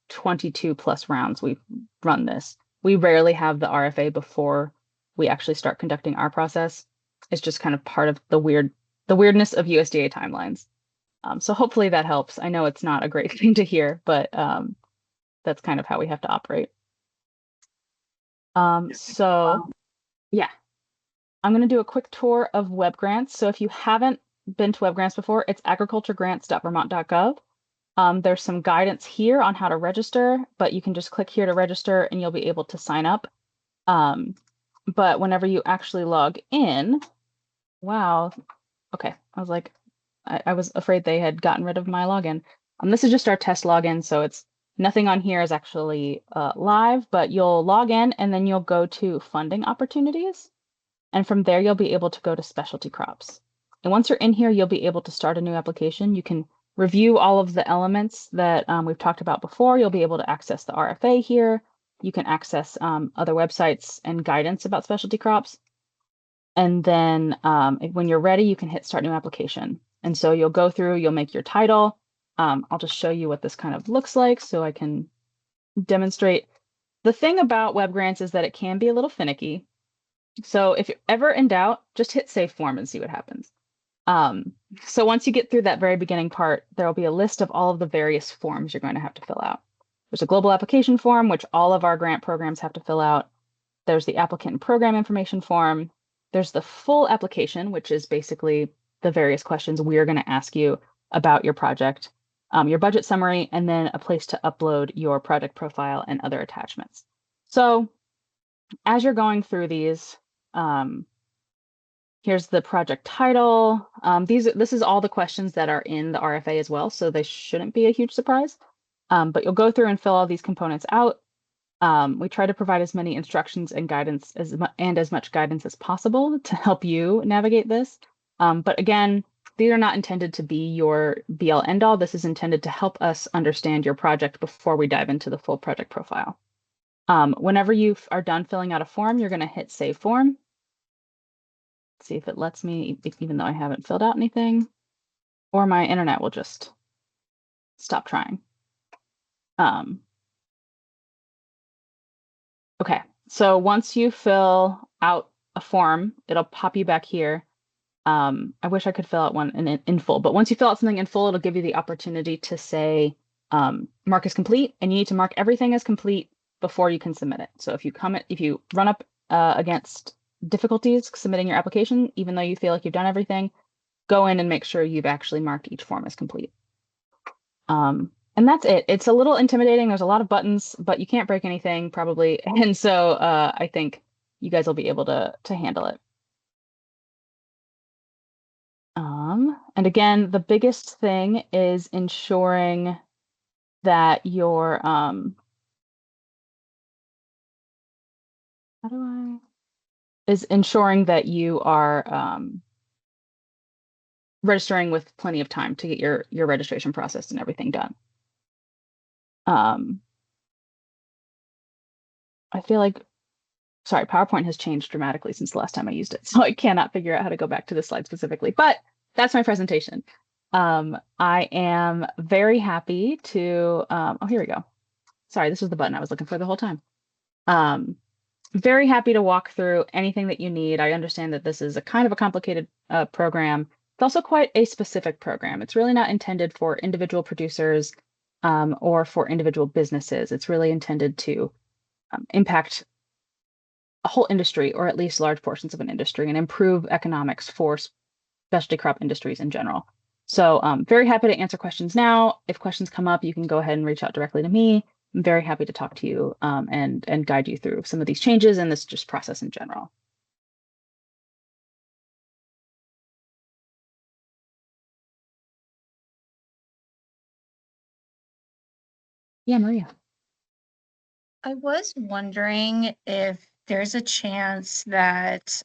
S1: 22 plus rounds we've run this. We rarely have the RFA before we actually start conducting our process. It's just kind of part of the weirdness of USDA timelines. So hopefully that helps. I know it's not a great thing to hear, but that's kind of how we have to operate. So yeah, I'm going to do a quick tour of WebGrants. So if you haven't been to WebGrants before, it's agriculturegrants.vermont.gov. There's some guidance here on how to register, but you can just click here to register and you'll be able to sign up. But whenever you actually log in, wow. Okay, I was like, I was afraid they had gotten rid of my login. This is just our test login, so it's nothing on here is actually live, but you'll log in and then you'll go to funding opportunities. And from there, you'll be able to go to specialty crops. And once you're in here, you'll be able to start a new application. You can review all of the elements that we've talked about before. You'll be able to access the RFA here. You can access other websites and guidance about specialty crops. And then when you're ready, you can hit start new application. And so you'll go through, you'll make your title. I'll just show you what this kind of looks like so I can demonstrate. The thing about web grants is that it can be a little finicky. So if you're ever in doubt, just hit save form and see what happens. Um, so once you get through that very beginning part, there will be a list of all of the various forms you're going to have to fill out. There's a global application form, which all of our grant programs have to fill out. There's the applicant and program information form. There's the full application, which is basically the various questions we're going to ask you about your project, your budget summary, and then a place to upload your project profile and other attachments. So as you're going through these, um, here's the project title. This is all the questions that are in the RFA as well, so they shouldn't be a huge surprise. But you'll go through and fill all these components out. We try to provide as many instructions and guidance as much guidance as possible to help you navigate this. But again, these are not intended to be your be all end all. This is intended to help us understand your project before we dive into the full project profile. Whenever you are done filling out a form, you're going to hit save form. See if it lets me, even though I haven't filled out anything, or my internet will just stop trying. Okay, so once you fill out a form, it'll pop you back here. I wish I could fill out one in full, but once you fill out something in full, it'll give you the opportunity to say mark as complete, and you need to mark everything as complete before you can submit it. So if you run up against difficulties submitting your application, even though you feel like you've done everything, go in and make sure you've actually marked each form as complete. And that's it. It's a little intimidating. There's a lot of buttons, but you can't break anything probably. And so I think you guys will be able to handle it. And again, the biggest thing is ensuring that your how do I is ensuring that you are registering with plenty of time to get your registration processed and everything done. I feel like, sorry, PowerPoint has changed dramatically since the last time I used it, so I cannot figure out how to go back to this slide specifically, but that's my presentation. I am very happy to, oh, here we go. Sorry, this was the button I was looking for the whole time. Very happy to walk through anything that you need. I understand that this is a kind of a complicated program. It's also quite a specific program. It's really not intended for individual producers or for individual businesses. It's really intended to impact a whole industry, or at least large portions of an industry, and improve economics for specialty crop industries in general. So very happy to answer questions now. If questions come up, you can go ahead and reach out directly to me. I'm very happy to talk to you and guide you through some of these changes and this just process in general. Yeah, Maria.
S3: I was wondering if there's a chance that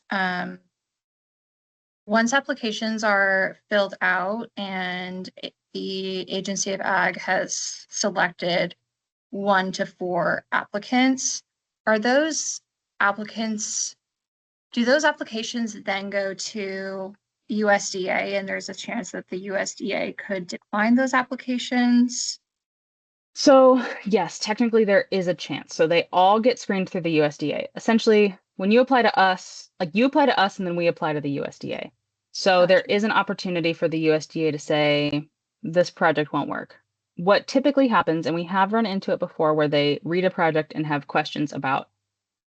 S3: once applications are filled out and the Agency of Ag has selected 1 to 4 applicants, are those applicants, do those applications then go to USDA and there's a chance that the USDA could decline those applications?
S1: So yes, technically there is a chance. So they all get screened through the USDA. Essentially, when you apply to us, like you apply to us and then we apply to the USDA. So there
S3: Gotcha.
S1: is an opportunity for the USDA to say, this project won't work. What typically happens, and we have run into it before, where they read a project and have questions about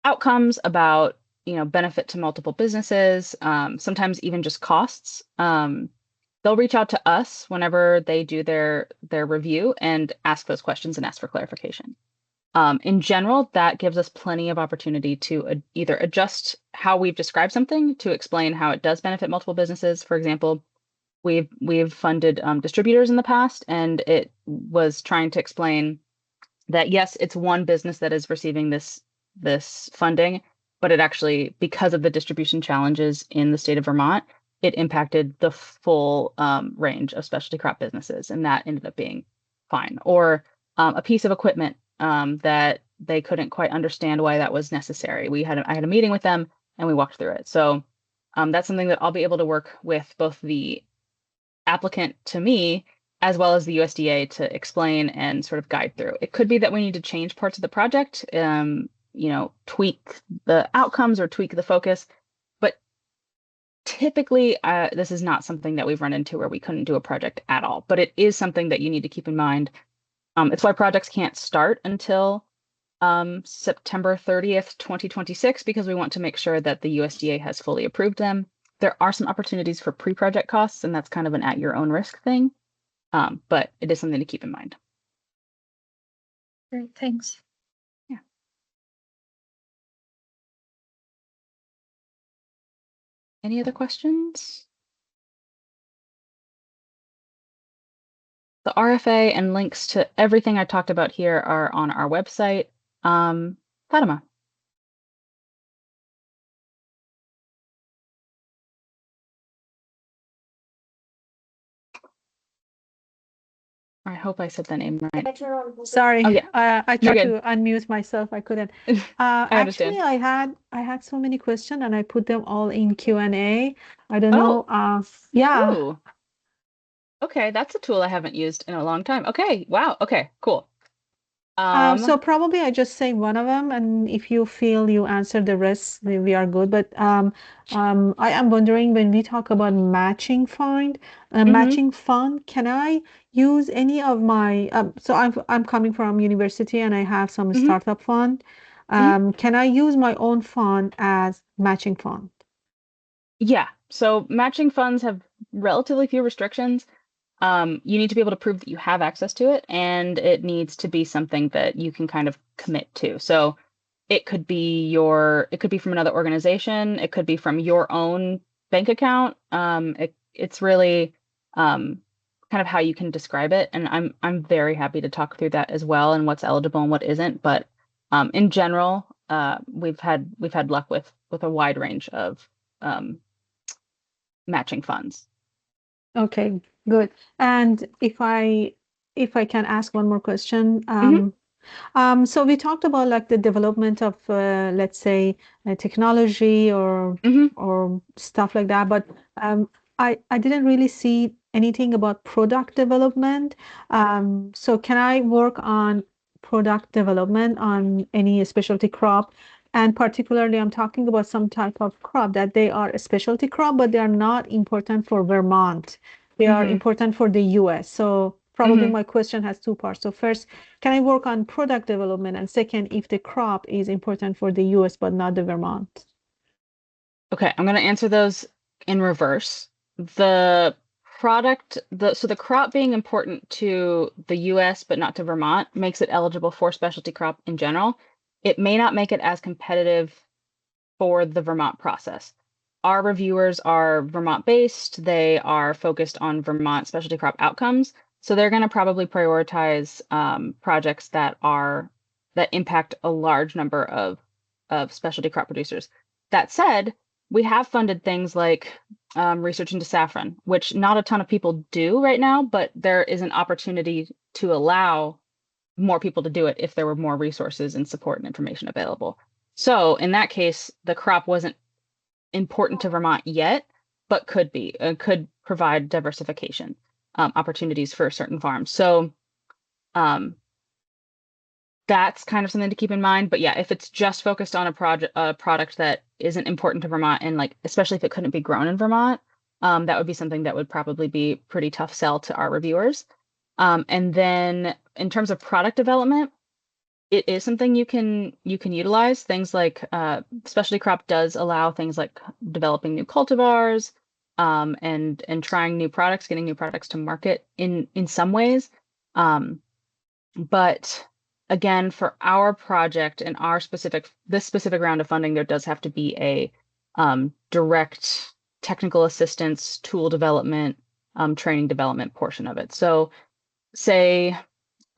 S1: outcomes, about benefit to multiple businesses, sometimes even just costs. They'll reach out to us whenever they do their review and ask those questions and ask for clarification. In general, that gives us plenty of opportunity to either adjust how we've described something to explain how it does benefit multiple businesses. For example, we've funded distributors in the past, and it was trying to explain that yes, it's one business that is receiving this funding, but it actually, because of the distribution challenges in the state of Vermont, it impacted the full range of specialty crop businesses, and that ended up being fine. Or a piece of equipment that they couldn't quite understand why that was necessary. I had a meeting with them and we walked through it. So that's something that I'll be able to work with both the applicant to me as well as the USDA to explain and sort of guide through. It could be that we need to change parts of the project, tweak the outcomes or tweak the focus, but typically this is not something that we've run into where we couldn't do a project at all. But it is something that you need to keep in mind. It's why projects can't start until September 30th, 2026, because we want to make sure that the USDA has fully approved them. There are some opportunities for pre-project costs, and that's kind of an at your own risk thing. But it is something to keep in mind.
S3: Great, thanks.
S1: Yeah. Any other questions? The RFA and links to everything I talked about here are on our website. Fatima. I hope I said the name right.
S4: Sorry,
S1: Oh, yeah.
S4: I
S1: You're
S4: tried
S1: good.
S4: to unmute myself. I couldn't.
S1: I understand.
S4: Actually, I had so many questions and I put them all in Q&A. I don't
S1: Oh.
S4: know. Yeah.
S1: Ooh. Okay, that's a tool I haven't used in a long time. Okay, wow. Okay, cool.
S4: So probably I just say one of them, and if you feel you answer the rest, then we are good. But I am wondering when we talk about
S1: mhm,
S4: matching fund, can I use any of my? So I'm coming from university and I have some
S1: mhm,
S4: startup fund.
S1: mhm.
S4: Can I use my own fund as matching fund?
S1: Yeah. So matching funds have relatively few restrictions. You need to be able to prove that you have access to it, and it needs to be something that you can kind of commit to. So it could be from another organization, it could be from your own bank account. It's really kind of how you can describe it, and I'm very happy to talk through that as well and what's eligible and what isn't. But in general, we've had luck with a wide range of um, matching funds.
S4: Okay, good. And if I can ask one more question,
S1: Hmm.
S4: so we talked about like the development of, let's say, technology
S1: Hmm.
S4: or stuff like that, but I didn't really see anything about product development. So can I work on product development on any specialty crop? And particularly, I'm talking about some type of crop that they are a specialty crop, but they are not important for Vermont. They are
S1: Hmm.
S4: important for the US. So probably
S1: Hmm.
S4: my question has two parts. So first, can I work on product development? And second, if the crop is important for the US but not the Vermont.
S1: Okay, I'm going to answer those in reverse. The so the crop being important to the US but not to Vermont makes it eligible for specialty crop in general. It may not make it as competitive for the Vermont process. Our reviewers are Vermont based. They are focused on Vermont specialty crop outcomes. So they're going to probably prioritize projects that impact a large number of specialty crop producers. That said, we have funded things like research into saffron, which not a ton of people do right now, but there is an opportunity to allow more people to do it if there were more resources and support and information available. So in that case, the crop wasn't important to Vermont yet, but could be, could provide diversification opportunities for certain farms. So um, that's kind of something to keep in mind. But yeah, if it's just focused on a product that isn't important to Vermont, and like especially if it couldn't be grown in Vermont, that would be something that would probably be pretty tough sell to our reviewers. And then in terms of product development, it is something you can utilize. Things like specialty crop does allow things like developing new cultivars, and trying new products, getting new products to market in some ways. Um, but again, for our project and this specific round of funding, there does have to be a direct technical assistance, tool development, training development portion of it. So say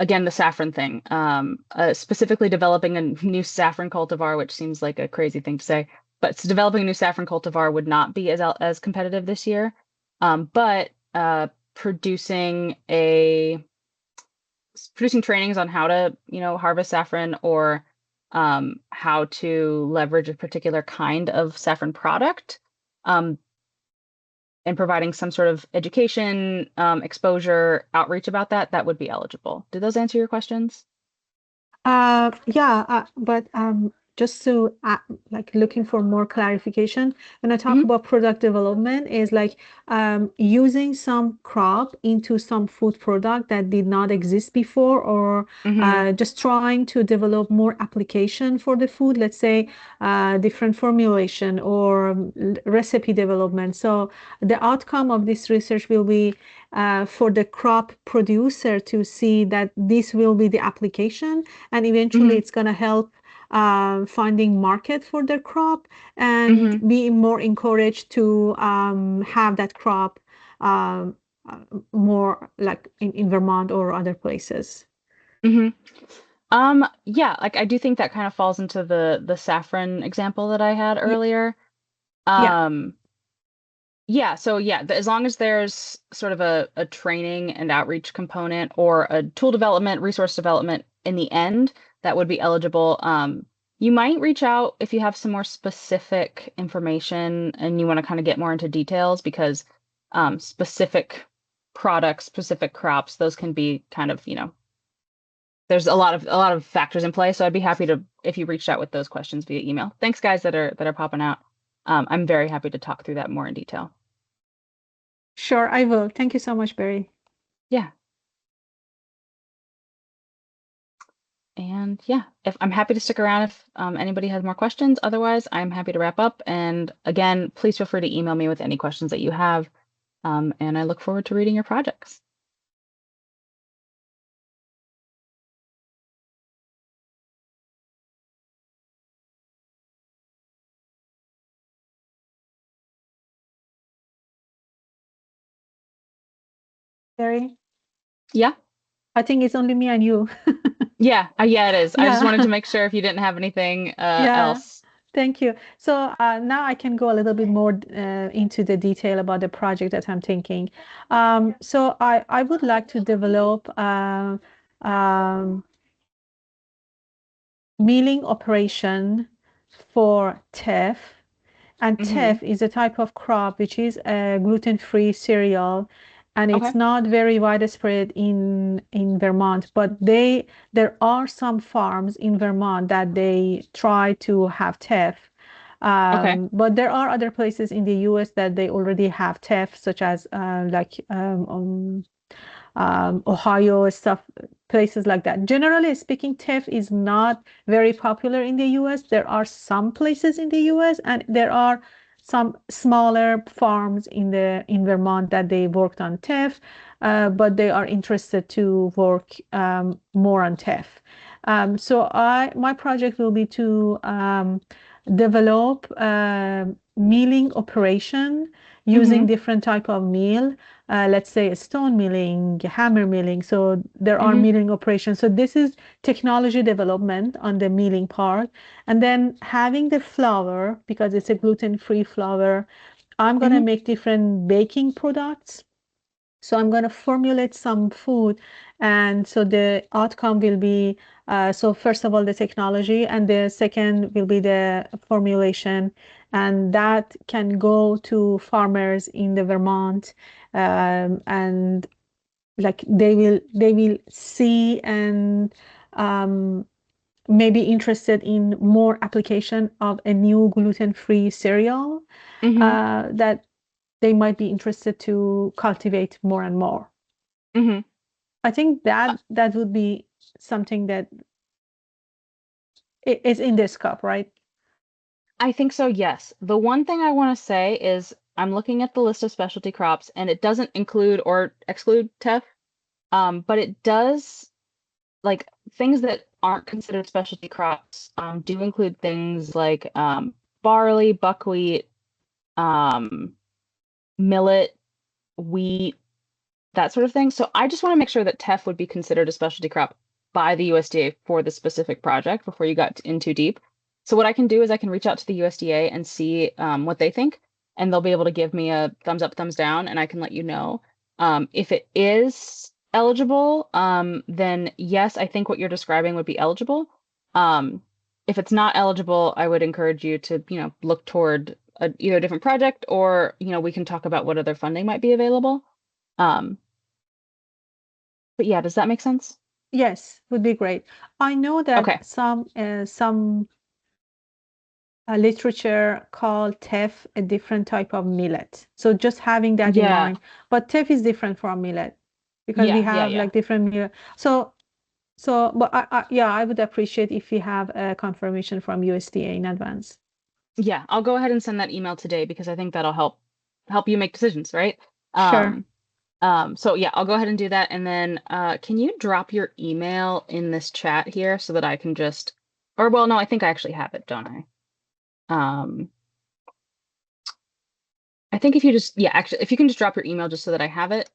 S1: again, the saffron thing, specifically developing a new saffron cultivar, which seems like a crazy thing to say, but developing a new saffron cultivar would not be as competitive this year. But producing a producing trainings on how to, harvest saffron, or how to leverage a particular kind of saffron product, um, and providing some sort of education, exposure, outreach about that, that would be eligible. Did those answer your questions?
S4: Yeah, but just to like looking for more clarification, when I talk
S1: Hmm.
S4: about product development, is like using some crop into some food product that did not exist before, or
S1: Hmm.
S4: just trying to develop more application for the food, let's say different formulation or recipe development. So the outcome of this research will be for the crop producer to see that this will be the application, and eventually
S1: Hmm.
S4: it's going to help finding market for their crop and
S1: Hmm.
S4: be more encouraged to have that crop um, uh, more like in Vermont or other places.
S1: Hmm. Yeah, like I do think that kind of falls into the saffron example that I had
S4: Y-
S1: earlier.
S4: Yeah,
S1: Um, yeah, so yeah, as long as there's sort of a training and outreach component or a tool development, resource development in the end, that would be eligible. You might reach out if you have some more specific information and you want to kind of get more into details because specific products, specific crops, those can be kind of, there's a lot of factors in play. So I'd be happy to if you reached out with those questions via email. Thanks, guys, that are popping out. I'm very happy to talk through that more in detail.
S4: sure, I will. Thank you so much, Barry.
S1: Yeah. And yeah, if I'm happy to stick around if anybody has more questions. Otherwise, I'm happy to wrap up. And again, please feel free to email me with any questions that you have. And I look forward to reading your projects.
S4: Barry,
S1: Yeah.
S4: I think it's only me and you.
S1: Yeah. Yeah, it is. I just wanted to
S4: Yeah,
S1: make sure if you didn't have anything
S4: yeah.
S1: else.
S4: Thank you. So now I can go a little bit more into the detail about the project that I'm thinking. So I would like to develop um, milling operation for teff. And
S1: Mm-hmm.
S4: teff is a type of crop which is a gluten-free cereal, and it's
S1: Okay.
S4: not very widespread in Vermont, but there are some farms in Vermont that they try to have teff.
S1: Okay.
S4: But there are other places in the US that they already have teff, such as Ohio stuff, places like that. Generally speaking, teff is not very popular in the US. There are some places in the US, and there are some smaller farms in Vermont that they worked on teff, but they are interested to work more on teff. So my project will be to develop a milling operation
S1: Mm-hmm.
S4: using different type of meal, let's say stone milling, hammer milling. So there are
S1: Mm-hmm.
S4: milling operations. So this is technology development on the milling part. And then having the flour, because it's a gluten-free flour, I'm going to
S1: Mm-hmm.
S4: make different baking products. So I'm going to formulate some food. And so the outcome will be, so first of all, the technology, and the second will be the formulation. And that can go to farmers in the Vermont, and like they will see and um, maybe interested in more application of a new gluten-free cereal
S1: Mm-hmm.
S4: that they might be interested to cultivate more and more.
S1: Mm-hmm.
S4: I think that would be something that is in this cup, right?
S1: I think so, yes. The one thing I want to say is I'm looking at the list of specialty crops and it doesn't include or exclude teff, but it does like things that aren't considered specialty crops do include things like barley, buckwheat, um, millet, wheat, that sort of thing. So I just want to make sure that teff would be considered a specialty crop by the USDA for the specific project before you got in too deep. So what I can do is I can reach out to the USDA and see what they think, and they'll be able to give me a thumbs up, thumbs down, and I can let you know. If it is eligible, then yes, I think what you're describing would be eligible. Um, if it's not eligible, I would encourage you to, look toward either a different project, or we can talk about what other funding might be available. But yeah, does that make sense?
S4: Yes, would be great. I know
S1: Okay.
S4: that some literature call teff a different type of millet. So just having that in
S1: Yeah.
S4: mind. But teff is different from millet because we
S1: Yeah. Yeah.
S4: have
S1: Yeah.
S4: like different millet. So, but yeah, I would appreciate if you have a confirmation from USDA in advance.
S1: Yeah. I'll go ahead and send that email today because I think that'll help you make decisions, right?
S4: Sure.
S1: So yeah, I'll go ahead and do that. And then can you drop your email in this chat here so that I can just, or well, no, I think I actually have it, don't I? I think if you just, yeah, actually, if you can just drop your email just so that I have it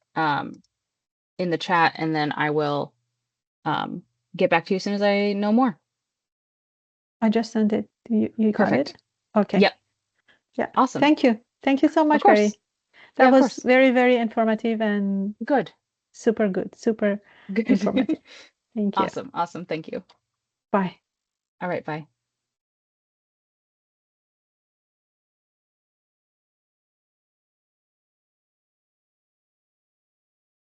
S1: in the chat, and then I will get back to you as soon as I know more.
S4: I just sent it. You got it?
S1: Perfect.
S4: Okay.
S1: Yep.
S4: Yeah.
S1: Awesome.
S4: Thank you. Thank you so
S1: Of
S4: much,
S1: course.
S4: Barry.
S1: Yeah,
S4: That
S1: of
S4: was
S1: course.
S4: very, very informative and
S1: Good.
S4: super good, super
S1: Good.
S4: informative. Thank you.
S1: Awesome. Awesome. Thank you.
S4: Bye.
S1: All right. Bye.